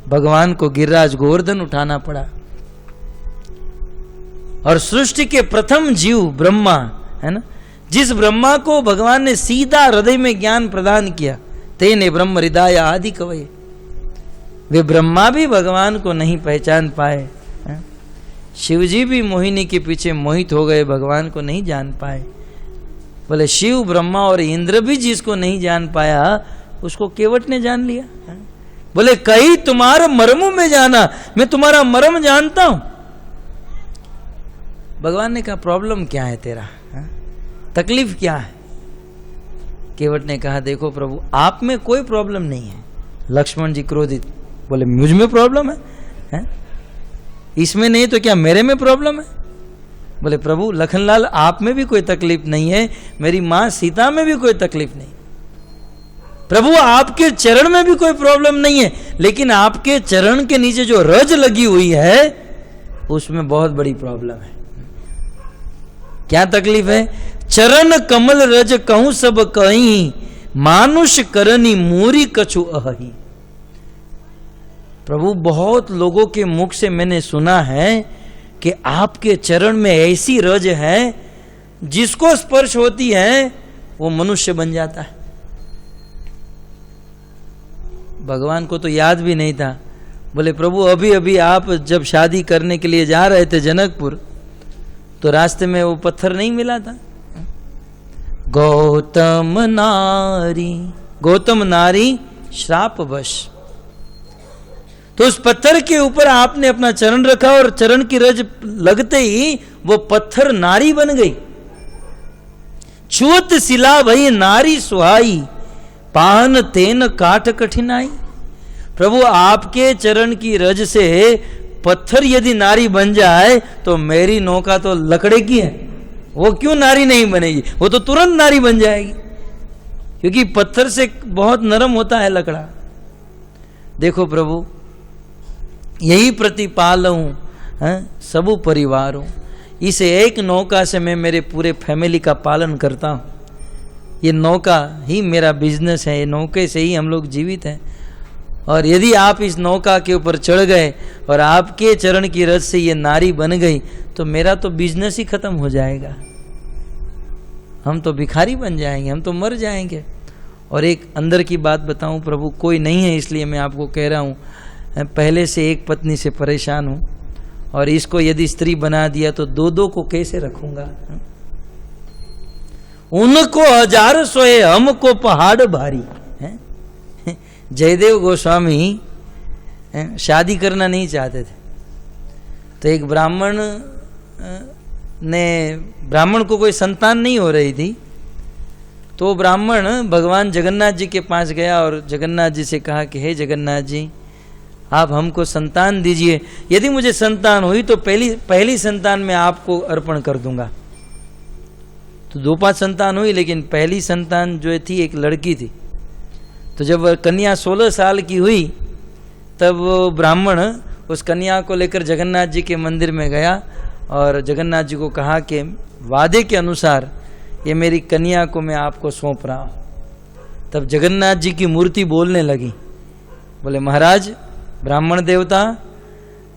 भगवान को गिरिराज गोवर्धन उठाना पड़ा। और सृष्टि के प्रथम जीव ब्रह्मा है ना, जिस ब्रह्मा को भगवान ने सीधा हृदय में ज्ञान प्रदान किया, तेने ब्रह्म हृदय आदि कवये, वे ब्रह्मा भी भगवान को नहीं पहचान पाए। शिवजी भी मोहिनी के पीछे मोहित हो गए, भगवान को नहीं जान पाए। बोले शिव ब्रह्मा और इंद्र भी जिसको नहीं जान पाया उसको केवट ने जान लिया। बोले कहीं तुम्हारे मर्मों में जाना, मैं तुम्हारा मर्म जानता हूं। भगवान ने कहा प्रॉब्लम क्या है तेरा, तकलीफ क्या है? केवट ने कहा देखो प्रभु, आप में कोई प्रॉब्लम नहीं है। लक्ष्मण जी क्रोधित, बोले मुझ में प्रॉब्लम है? इसमें नहीं तो क्या मेरे में प्रॉब्लम है? बोले प्रभु लखनलाल, आप में भी कोई तकलीफ नहीं है, मेरी मां सीता में भी कोई तकलीफ नहीं। प्रभु आपके चरण में भी कोई प्रॉब्लम नहीं है, लेकिन आपके चरण के नीचे जो रज लगी हुई है उसमें बहुत बड़ी प्रॉब्लम है। क्या तकलीफ है? चरण कमल रज कहूं सब कहीं, मानुष करनी मूरी कछु अहि। प्रभु बहुत लोगों के मुख से मैंने सुना है कि आपके चरण में ऐसी रज है जिसको स्पर्श होती है वो मनुष्य बन जाता है। भगवान को तो याद भी नहीं था। बोले प्रभु अभी अभी आप जब शादी करने के लिए जा रहे थे जनकपुर, तो रास्ते में वो पत्थर नहीं मिला था? गौतम नारी श्रापवश, तो उस पत्थर के ऊपर आपने अपना चरण रखा और चरण की रज लगते ही वो पत्थर नारी बन गई। छुअत शिला भई नारी सुहाई, पाहन तेन काट कठिनाई। प्रभु आपके चरण की रज से पत्थर यदि नारी बन जाए तो मेरी नौका तो लकड़े की है, वो क्यों नारी नहीं बनेगी? वो तो तुरंत नारी बन जाएगी, क्योंकि पत्थर से बहुत नरम होता है लकड़ा। देखो प्रभु यही प्रतिपालऊं सबु परिवारों, इस एक नौका से मैं मेरे पूरे फैमिली का पालन करता हूँ। ये नौका ही मेरा बिजनेस है, ये नौके से ही हम लोग जीवित हैं। और यदि आप इस नौका के ऊपर चढ़ गए और आपके चरण की रज से ये नारी बन गई तो मेरा तो बिजनेस ही खत्म हो जाएगा, हम तो भिखारी बन जाएंगे, हम तो मर जाएंगे। और एक अंदर की बात बताऊं प्रभु, कोई नहीं है इसलिए मैं आपको कह रहा हूं, पहले से एक पत्नी से परेशान हूं और इसको यदि स्त्री बना दिया तो दो दो को कैसे रखूंगा। उनको हजार सोए हमको पहाड़ भारी। जयदेव गोस्वामी शादी करना नहीं चाहते थे, तो एक ब्राह्मण को कोई संतान नहीं हो रही थी, तो ब्राह्मण भगवान जगन्नाथ जी के पास गया और जगन्नाथ जी से कहा कि हे जगन्नाथ जी, आप हमको संतान दीजिए, यदि मुझे संतान हुई तो पहली संतान मैं आपको अर्पण कर दूंगा। तो 2-5 संतान हुई, लेकिन पहली संतान जो थी एक लड़की थी। तो जब वह कन्या 16 साल की हुई तब वो ब्राह्मण उस कन्या को लेकर जगन्नाथ जी के मंदिर में गया और जगन्नाथ जी को कहा कि वादे के अनुसार ये मेरी कन्या को मैं आपको सौंप रहा हूँ। तब जगन्नाथ जी की मूर्ति बोलने लगी, बोले महाराज ब्राह्मण देवता,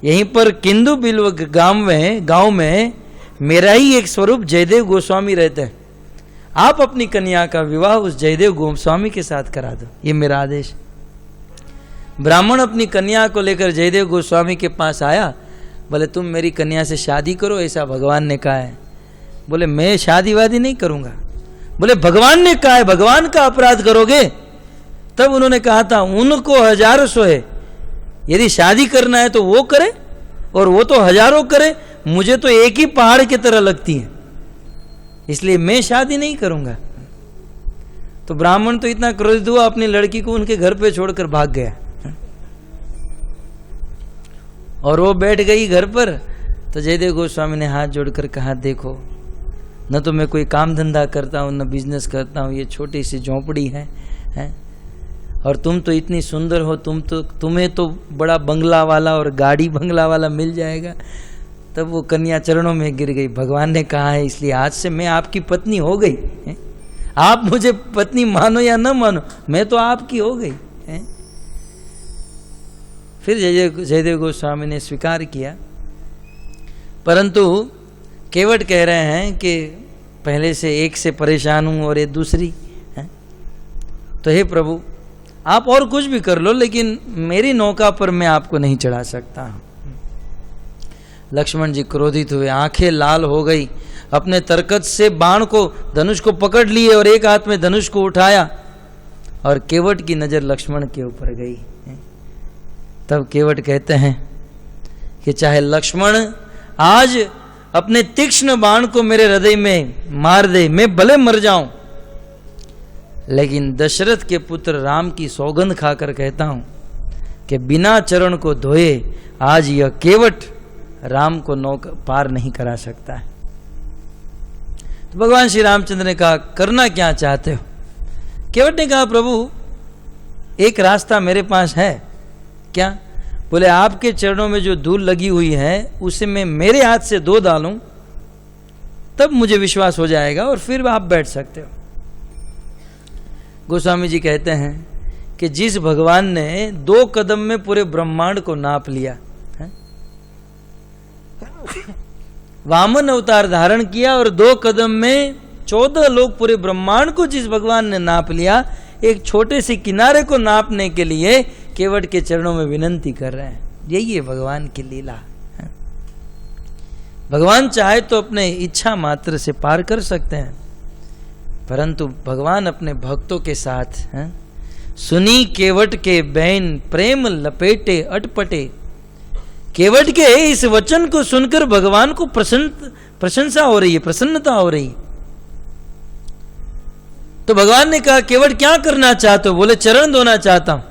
यहीं पर किंदु बिल्व गांव में मेरा ही एक स्वरूप जयदेव गोस्वामी रहते हैं, आप अपनी कन्या का विवाह उस जयदेव गोस्वामी के साथ करा दो, ये मेरा आदेश। ब्राह्मण अपनी कन्या को लेकर जयदेव गोस्वामी के पास आया, बोले तुम मेरी कन्या से शादी करो, ऐसा भगवान ने कहा है। बोले मैं शादी वादी नहीं करूंगा। बोले भगवान ने कहा है, भगवान का अपराध करोगे? तब उन्होंने कहा था उनको हजारों सोए, यदि शादी करना है तो वो करे और वो तो हजारों करे, मुझे तो एक ही पहाड़ की तरह लगती है, इसलिए मैं शादी नहीं करूंगा। तो ब्राह्मण तो इतना क्रोधित हुआ, अपनी लड़की को उनके घर पे छोड़कर भाग गया और वो बैठ गई घर पर। तो जयदेव गोस्वामी ने हाथ जोड़कर कहा, देखो न तो मैं कोई काम धंधा करता हूँ, न बिजनेस करता हूँ, ये छोटी सी झोंपड़ी है और तुम तो इतनी सुंदर हो, तुम्हें तो बड़ा बंगला वाला और गाड़ी बंगला वाला मिल जाएगा। तब वो कन्या चरणों में गिर गई। भगवान ने कहा है इसलिए आज से मैं आपकी पत्नी हो गई, आप मुझे पत्नी मानो या न मानो, मैं तो आपकी हो गई। फिर जयदेव गोस्वामी ने स्वीकार किया, परंतु केवट कह रहे हैं कि पहले से एक से परेशान हूं और ये दूसरी है। तो हे प्रभु आप और कुछ भी कर लो, लेकिन मेरी नौका पर मैं आपको नहीं चढ़ा सकता। लक्ष्मण जी क्रोधित हुए, आंखें लाल हो गई, अपने तरकत से बाण को धनुष को पकड़ लिए और एक हाथ में धनुष को उठाया और केवट की नजर लक्ष्मण के ऊपर गई। तब केवट कहते हैं कि चाहे लक्ष्मण आज अपने तीक्ष्ण बाण को मेरे हृदय में मार दे, मैं भले मर जाऊं, लेकिन दशरथ के पुत्र राम की सौगंध खाकर कहता हूं कि बिना चरण को धोए आज यह केवट राम को नौका पार नहीं करा सकता है। तो भगवान श्री रामचंद्र ने कहा करना क्या चाहते हो? केवट ने कहा प्रभु एक रास्ता मेरे पास है। क्या? बोले आपके चरणों में जो धूल लगी हुई है उसे मैं मेरे हाथ से धो डालूं, तब मुझे विश्वास हो जाएगा और फिर आप बैठ सकते हो। गोस्वामी जी कहते हैं कि जिस भगवान ने 2 कदम में पूरे ब्रह्मांड को नाप लिया, वामन अवतार धारण किया और 2 कदम में 14 लोग पूरे ब्रह्मांड को जिस भगवान ने नाप लिया, एक छोटे से किनारे को नापने के लिए केवट के चरणों में विनंती कर रहे हैं। यही है भगवान की लीला। भगवान चाहे तो अपने इच्छा मात्र से पार कर सकते हैं, परंतु भगवान अपने भक्तों के साथ सुनी केवट के बैन प्रेम लपेटे अटपटे। केवट के इस वचन को सुनकर भगवान को प्रशंसा हो रही है, प्रसन्नता हो रही। तो भगवान ने कहा केवट क्या करना चाहते हो? बोले चरण धोना चाहता हूं।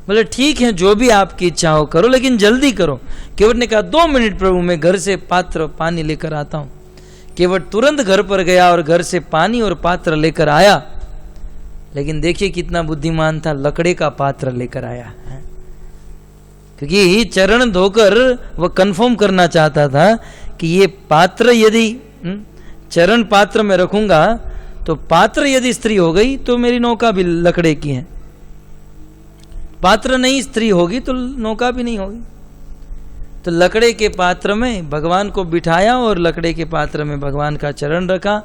बोले ठीक है, जो भी आपकी इच्छा हो करो, लेकिन जल्दी करो। केवट ने कहा 2 मिनट प्रभु, मैं घर से पात्र पानी लेकर आता हूं। केवट तुरंत घर पर गया और घर से पानी और पात्र लेकर आया, लेकिन देखिए कितना बुद्धिमान था, लकड़े का पात्र लेकर आया, क्योंकि चरण धोकर वह कंफर्म करना चाहता था कि ये पात्र यदि चरण पात्र में रखूंगा तो पात्र यदि स्त्री हो गई तो मेरी नौका भी लकड़े की है, पात्र नहीं स्त्री होगी तो नौका भी नहीं होगी। तो लकड़े के पात्र में भगवान को बिठाया और लकड़े के पात्र में भगवान का चरण रखा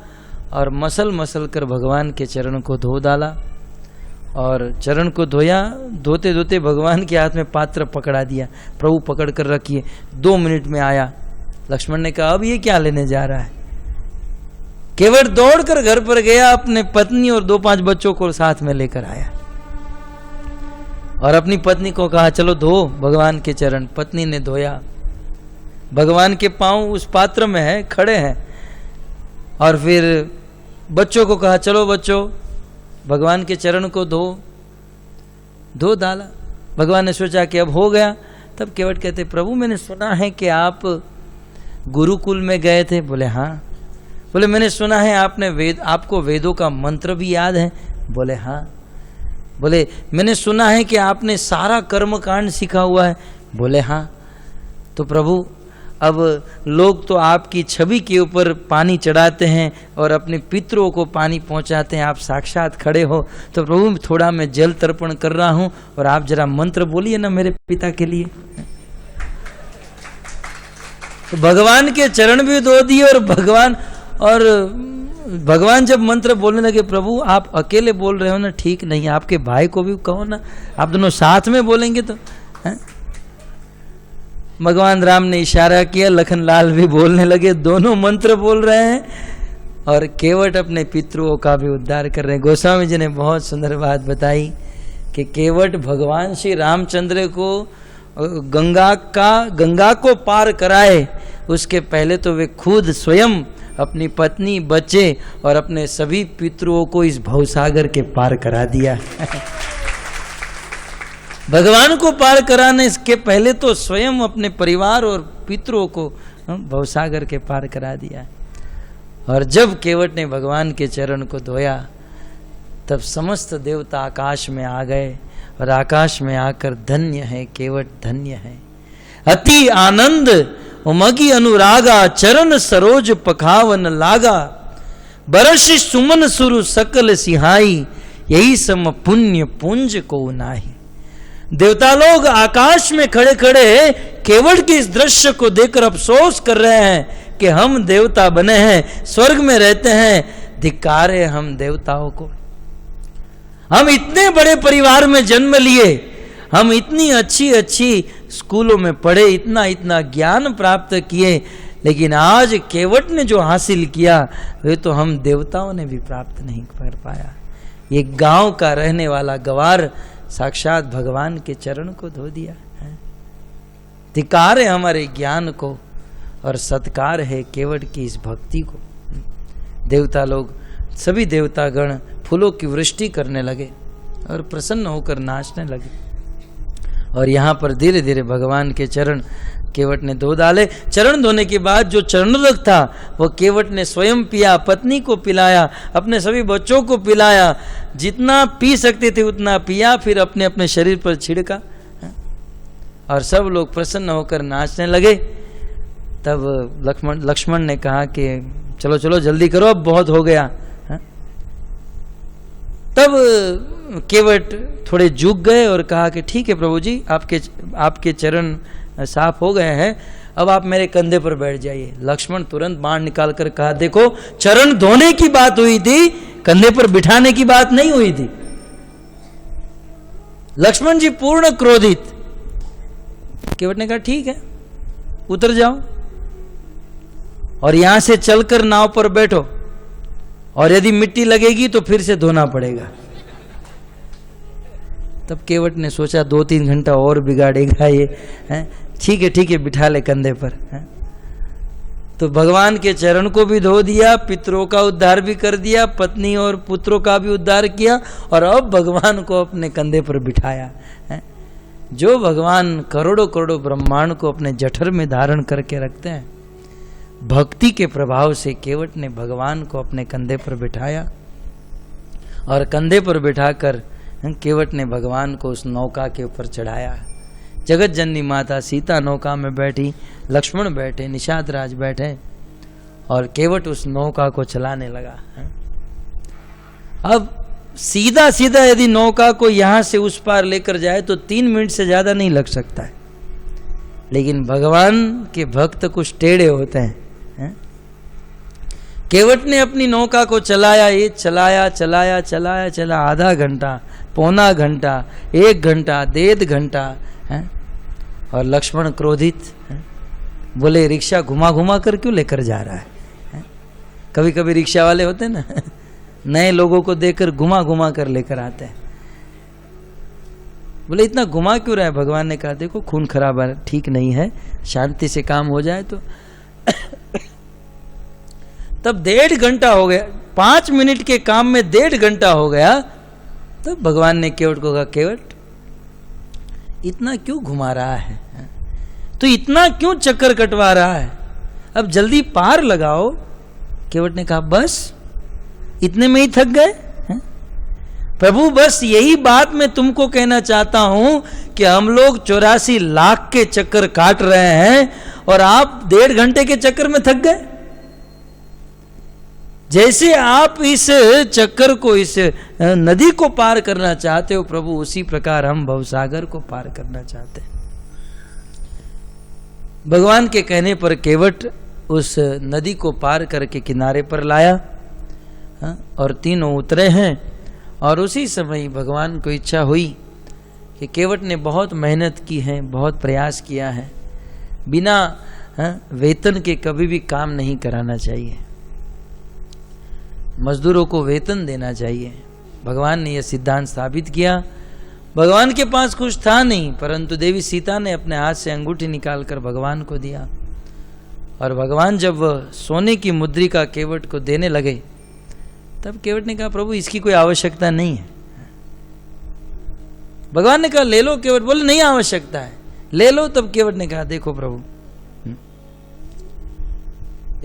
और मसल मसल कर भगवान के चरण को धो डाला और चरण को धोया। धोते धोते भगवान के हाथ में पात्र पकड़ा दिया, प्रभु पकड़ कर रखिए। 2 मिनट में आया। लक्ष्मण ने कहा अब ये क्या लेने जा रहा है। केवट दौड़कर घर पर गया, अपने पत्नी और 2-5 बच्चों को साथ में लेकर आया और अपनी पत्नी को कहा चलो धो भगवान के चरण। पत्नी ने धोया। भगवान के पांव उस पात्र में है, खड़े हैं। और फिर बच्चों को कहा चलो बच्चों भगवान के चरण को धो डाला। भगवान ने सोचा कि अब हो गया। तब केवट कहते प्रभु मैंने सुना है कि आप गुरुकुल में गए थे। बोले हाँ। बोले मैंने सुना है आपको वेदों का मंत्र भी याद है। बोले हाँ। बोले मैंने सुना है कि आपने सारा कर्म कांड सीखा हुआ है। बोले हाँ। तो प्रभु अब लोग तो आपकी छवि के ऊपर पानी चढ़ाते हैं और अपने पितरों को पानी पहुंचाते हैं, आप साक्षात खड़े हो, तो प्रभु थोड़ा मैं जल तर्पण कर रहा हूं और आप जरा मंत्र बोलिए ना मेरे पिता के लिए। तो भगवान के चरण भी धो दिए और भगवान जब मंत्र बोलने लगे प्रभु आप अकेले बोल रहे हो ना, ठीक नहीं, आपके भाई को भी कहो ना, आप दोनों साथ में बोलेंगे तो है? भगवान राम ने इशारा किया, लखनलाल भी बोलने लगे, दोनों मंत्र बोल रहे हैं और केवट अपने पितरों का भी उद्धार कर रहे हैं। गोस्वामी जी ने बहुत सुंदर बात बताई कि केवट भगवान श्री रामचंद्र को गंगा को पार कराए, उसके पहले तो वे खुद स्वयं अपनी पत्नी, बच्चे और अपने सभी पितरों को इस भवसागर के पार करा दिया। भगवान को पार कराने इसके पहले तो स्वयं अपने परिवार और पितरों को भवसागर के पार करा दिया। और जब केवट ने भगवान के चरण को धोया तब समस्त देवता आकाश में आ गए और आकाश में आकर धन्य है केवट, धन्य है, अति आनंद उमगी अनुरागा, चरण सरोज पखावन लागा, बरस सुमन सुरु सकल सिहाई, यही सम पुण्य पुंज को नाही। देवता लोग आकाश में खड़े खड़े केवट के इस दृश्य को देखकर अफसोस कर रहे हैं कि हम देवता बने हैं, स्वर्ग में रहते हैं, धिक्कार है हम देवताओं को। हम इतने बड़े परिवार में जन्म लिए, हम इतनी अच्छी अच्छी स्कूलों में पढ़े, इतना इतना ज्ञान प्राप्त किए, लेकिन आज केवट ने जो हासिल किया वे तो हम देवताओं ने भी प्राप्त नहीं कर पाया। ये गांव का रहने वाला गवार साक्षात भगवान के चरण को धो दिया है। धिक्कार है हमारे ज्ञान को और सत्कार है केवट की इस भक्ति को। देवता लोग, सभी देवतागण फूलों की वृष्टि करने लगे और प्रसन्न होकर नाचने लगे। और यहाँ पर धीरे धीरे भगवान के चरण केवट ने धो डाले। चरण धोने के बाद जो चरणोदक था वो केवट ने स्वयं पिया, पत्नी को पिलाया, अपने सभी बच्चों को पिलाया, जितना पी सकते थे उतना पिया, फिर अपने अपने शरीर पर छिड़का और सब लोग प्रसन्न होकर नाचने लगे। तब लक्ष्मण ने कहा कि चलो चलो जल्दी करो, अब बहुत हो गया। तब केवट थोड़े झुक गए और कहा कि ठीक है प्रभु जी, आपके चरण साफ हो गए हैं, अब आप मेरे कंधे पर बैठ जाइए। लक्ष्मण तुरंत बाण निकाल कर कहा देखो, चरण धोने की बात हुई थी, कंधे पर बिठाने की बात नहीं हुई थी। लक्ष्मण जी पूर्ण क्रोधित। केवट ने कहा ठीक है, उतर जाओ और यहां से चलकर नाव पर बैठो, और यदि मिट्टी लगेगी तो फिर से धोना पड़ेगा। तब केवट ने सोचा 2-3 घंटा और बिगाड़ेगा ये, ठीक है बिठा ले कंधे पर। तो भगवान के चरण को भी धो दिया, पितरों का उद्धार भी कर दिया, पत्नी और पुत्रों का भी उद्धार किया, और अब भगवान को अपने कंधे पर बिठाया। जो भगवान करोड़ों करोड़ों ब्रह्मांड को अपने जठर में धारण करके रखते हैं, भक्ति के प्रभाव से केवट ने भगवान को अपने कंधे पर बिठाया और कंधे पर बिठाकर केवट ने भगवान को उस नौका के ऊपर चढ़ाया। जगत जननी माता सीता नौका में बैठी, लक्ष्मण बैठे, निषाद राज बैठे और केवट उस नौका को चलाने लगा। अब सीधा सीधा यदि नौका को यहां से उस पार लेकर जाए तो 3 मिनट से ज्यादा नहीं लग सकता है, लेकिन भगवान के भक्त कुछ टेढ़े होते हैं। केवट ने अपनी नौका को चलाया, ये चला आधा घंटा, पौना घंटा, 1 घंटा, 1.5 घंटा, और लक्ष्मण क्रोधित बोले रिक्शा घुमा घुमा कर क्यों लेकर जा रहा है? कभी कभी रिक्शा वाले होते हैं ना, नए लोगों को देखकर घुमा घुमा कर लेकर आते हैं। बोले इतना घुमा क्यों रहा है? भगवान ने कहा देखो खून खराब ठीक नहीं है, शांति से काम हो जाए तो। तब 1.5 घंटा हो गया, 5 मिनट के काम में 1.5 घंटा हो गया। तब भगवान ने केवट को कहा केवट इतना क्यों घुमा रहा है, तो इतना क्यों चक्कर कटवा रहा है, अब जल्दी पार लगाओ। केवट ने कहा बस इतने में ही थक गए? प्रभु बस यही बात मैं तुमको कहना चाहता हूं कि हम लोग 84 लाख के चक्कर काट रहे हैं और आप 1.5 घंटे के चक्कर में थक गए। जैसे आप इस चक्कर को, इस नदी को पार करना चाहते हो प्रभु, उसी प्रकार हम भवसागर को पार करना चाहते हैं। भगवान के कहने पर केवट उस नदी को पार करके किनारे पर लाया और तीनों उतरे हैं। और उसी समय भगवान को इच्छा हुई कि केवट ने बहुत मेहनत की है, बहुत प्रयास किया है, बिना वेतन के कभी भी काम नहीं कराना चाहिए, मजदूरों को वेतन देना चाहिए। भगवान ने यह सिद्धांत स्थापित किया। भगवान के पास कुछ था नहीं, परंतु देवी सीता ने अपने हाथ से अंगूठी निकालकर भगवान को दिया। और भगवान जब सोने की मुद्रिका केवट को देने लगे, तब केवट ने कहा प्रभु इसकी कोई आवश्यकता नहीं है। भगवान ने कहा ले लो। केवट बोले नहीं आवश्यकता है, ले लो। तब केवट ने कहा देखो प्रभु,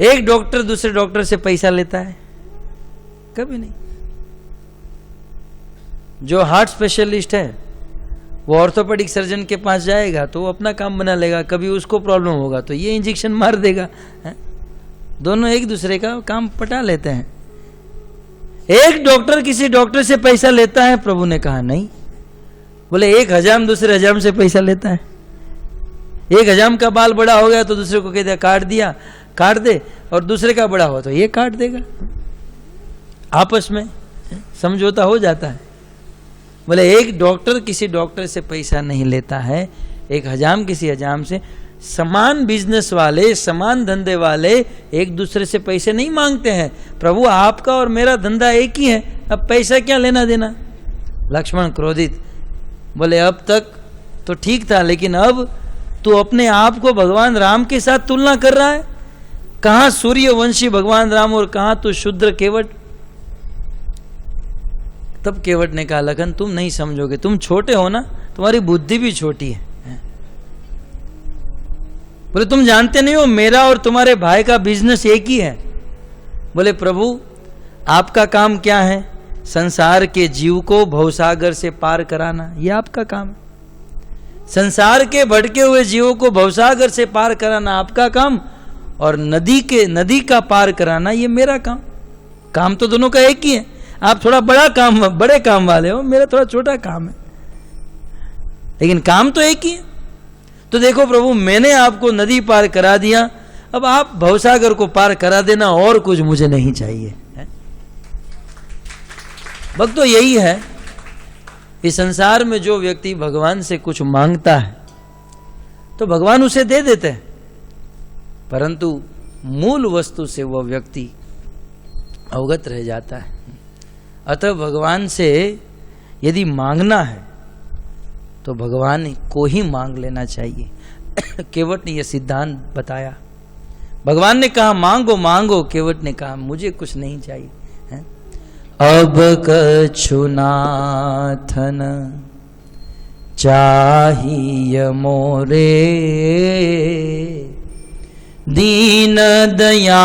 एक डॉक्टर दूसरे डॉक्टर से पैसा लेता है? कभी नहीं। जो हार्ट स्पेशलिस्ट है वो ऑर्थोपेडिक सर्जन के पास जाएगा तो वो अपना काम बना लेगा, कभी उसको प्रॉब्लम होगा तो ये इंजेक्शन मार देगा। दोनों एक दूसरे का काम पटा लेते हैं। एक डॉक्टर किसी डॉक्टर से पैसा लेता है? प्रभु ने कहा नहीं। बोले एक हजाम दूसरे हजाम से पैसा लेता है? एक हजाम का बाल बड़ा हो गया तो दूसरे को कह दिया काट दिया, काट दे, और दूसरे का बड़ा हो तो ये काट देगा। आपस में समझौता हो जाता है। बोले एक डॉक्टर किसी डॉक्टर से पैसा नहीं लेता है, एक हजाम किसी हजाम से। समान बिजनेस वाले, समान धंधे वाले एक दूसरे से पैसे नहीं मांगते हैं। प्रभु आपका और मेरा धंधा एक ही है, अब पैसा क्या लेना देना? लक्ष्मण क्रोधित बोले अब तक तो ठीक था, लेकिन अब तू अपने आप को भगवान राम के साथ तुलना कर रहा है। कहां सूर्यवंशी भगवान राम और कहां तू शूद्र केवट। तब केवट ने कहा लखन तुम नहीं समझोगे, तुम छोटे हो ना, तुम्हारी बुद्धि भी छोटी है। बोले तुम जानते नहीं हो मेरा और तुम्हारे भाई का बिजनेस एक ही है। बोले प्रभु आपका काम क्या है? संसार के जीव को भवसागर से पार कराना, ये आपका काम है। संसार के भटके हुए जीवों को भवसागर से पार कराना आपका काम, और नदी का पार कराना ये मेरा काम। काम तो दोनों का एक ही है। आप थोड़ा बड़े काम वाले हो, मेरा थोड़ा छोटा काम है, लेकिन काम तो एक ही है। तो देखो प्रभु मैंने आपको नदी पार करा दिया, अब आप भवसागर को पार करा देना, और कुछ मुझे नहीं चाहिए। भक्त तो यही है, इस संसार में जो व्यक्ति भगवान से कुछ मांगता है तो भगवान उसे दे देते हैं, परंतु मूल वस्तु से वह व्यक्ति अवगत रह जाता है। अतः भगवान से यदि मांगना है तो भगवान को ही मांग लेना चाहिए। केवट ने यह सिद्धांत बताया। भगवान ने कहा मांगो मांगो, केवट ने कहा मुझे कुछ नहीं चाहिए। अब कछु नाथन चाहिए मोरे, दीन दयाल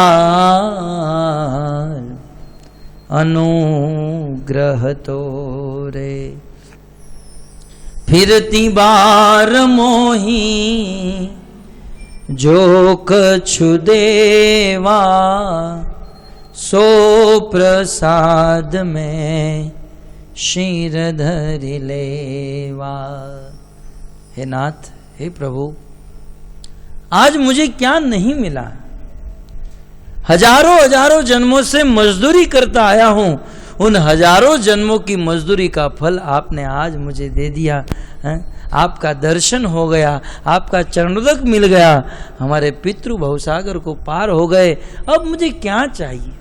अनुग्रह तोरे। फिरती बार मोही जो कछु देवा, सो प्रसाद में शीर धरि लेवा। हे नाथ, हे प्रभु, आज मुझे क्या नहीं मिला। हजारों हजारों जन्मों से मजदूरी करता आया हूं, उन हजारों जन्मों की मजदूरी का फल आपने आज मुझे दे दिया है। आपका दर्शन हो गया, आपका चरणोदक मिल गया, हमारे पितृ भवसागर को पार हो गए। अब मुझे क्या चाहिए।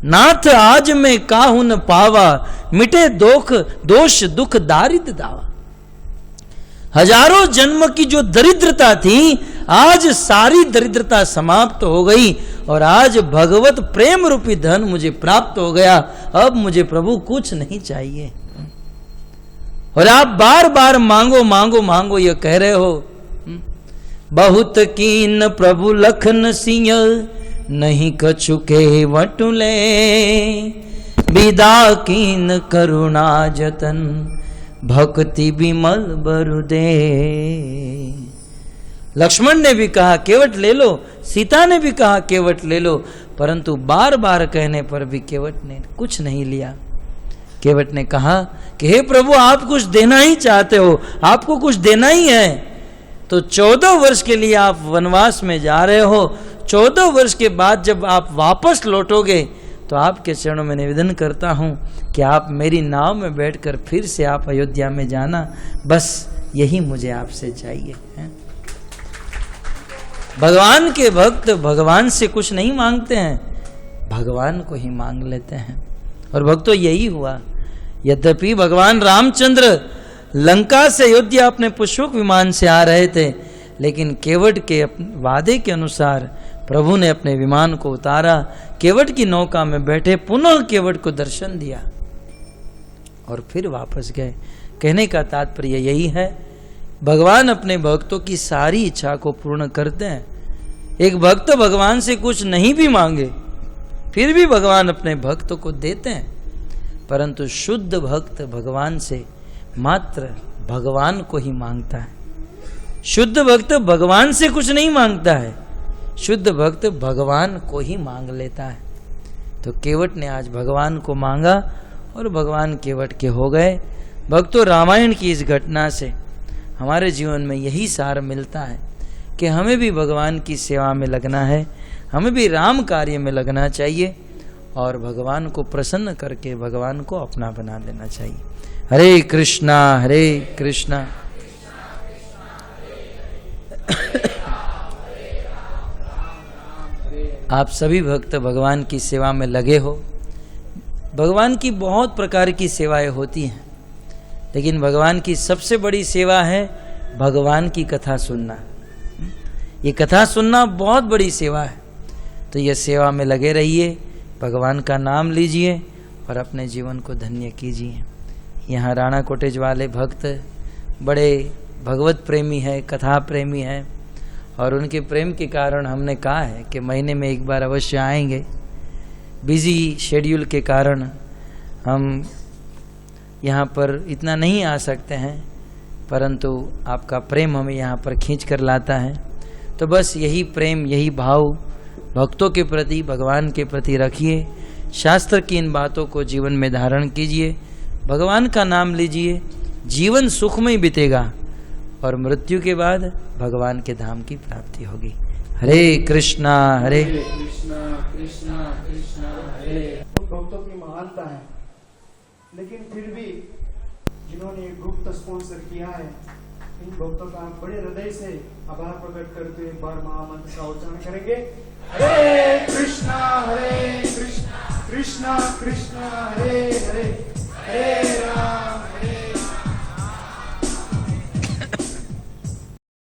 नाथ आज मैं काहू न पावा, मिटे दोष दुख दारिद्र दावा। हजारों जन्म की जो दरिद्रता थी, आज सारी दरिद्रता समाप्त हो गई और आज भगवत प्रेम रूपी धन मुझे प्राप्त हो गया। अब मुझे प्रभु कुछ नहीं चाहिए। और आप बार बार मांगो मांगो मांगो ये कह रहे हो। बहुत कीन प्रभु लखन सिंह, नहीं कछु के वटुले, विदा कीन करुणा जतन, भक्ति विमल बरुदे। लक्ष्मण ने भी कहा केवट ले लो, सीता ने भी कहा केवट ले लो, परंतु बार बार कहने पर भी केवट ने कुछ नहीं लिया। केवट ने कहा कि हे प्रभु, आप कुछ देना ही चाहते हो, आपको कुछ देना ही है तो 14 वर्ष के लिए आप वनवास में जा रहे हो। 14 वर्ष के बाद जब आप वापस लौटोगे तो आपके चरणों में निवेदन करता हूं कि आप मेरी नाव में बैठकर फिर से आप अयोध्या में जाना। बस यही मुझे आपसे चाहिए है। भगवान के भक्त भगवान से कुछ नहीं मांगते हैं, भगवान को ही मांग लेते हैं। और भक्तों यही हुआ। यद्यपि भगवान रामचंद्र लंका से अयोध्या अपने पुष्पक विमान से आ रहे थे, लेकिन केवट के वादे के अनुसार प्रभु ने अपने विमान को उतारा, केवट की नौका में बैठे, पुनः केवट को दर्शन दिया और फिर वापस गए। कहने का तात्पर्य यही है, भगवान अपने भक्तों की सारी इच्छा को पूर्ण करते हैं। एक भक्त भगवान से कुछ नहीं भी मांगे फिर भी भगवान अपने भक्तों को देते हैं, परंतु शुद्ध भक्त भगवान से मात्र भगवान को ही मांगता है। शुद्ध भक्त भगवान से कुछ नहीं मांगता है, शुद्ध भक्त भगवान को ही मांग लेता है। तो केवट ने आज भगवान को मांगा और भगवान केवट के हो गए। भक्तों, रामायण की इस घटना से हमारे जीवन में यही सार मिलता है कि हमें भी भगवान की सेवा में लगना है, हमें भी राम कार्य में लगना चाहिए और भगवान को प्रसन्न करके भगवान को अपना बना लेना चाहिए। हरे कृष्णा हरे कृष्णा। आप सभी भक्त भगवान की सेवा में लगे हो। भगवान की बहुत प्रकार की सेवाएं होती हैं, लेकिन भगवान की सबसे बड़ी सेवा है भगवान की कथा सुनना। ये कथा सुनना बहुत बड़ी सेवा है। तो ये सेवा में लगे रहिए, भगवान का नाम लीजिए और अपने जीवन को धन्य कीजिए। यहाँ राणा कोटेज वाले भक्त बड़े भगवत प्रेमी है, कथा प्रेमी है, और उनके प्रेम के कारण हमने कहा है कि महीने में एक बार अवश्य आएंगे। बिजी शेड्यूल के कारण हम यहाँ पर इतना नहीं आ सकते हैं, परंतु आपका प्रेम हमें यहाँ पर खींच कर लाता है। तो बस यही प्रेम, यही भाव भक्तों के प्रति, भगवान के प्रति रखिए। शास्त्र की इन बातों को जीवन में धारण कीजिए, भगवान का नाम लीजिए, जीवन सुखमय बीतेगा और मृत्यु के बाद भगवान के धाम की प्राप्ति होगी। हरे कृष्णा हरे कृष्णा कृष्णा कृष्णा हरे। भक्तों की महानता है, लेकिन फिर भी जिन्होंने ये गुप्त स्पॉन्सर किया है, इन भक्तों का हम बड़े हृदय से आभार प्रकट करते हुए एक बार महामंत्र का उच्चारण करेंगे। हरे कृष्णा कृष्णा कृष्णा हरे हरे,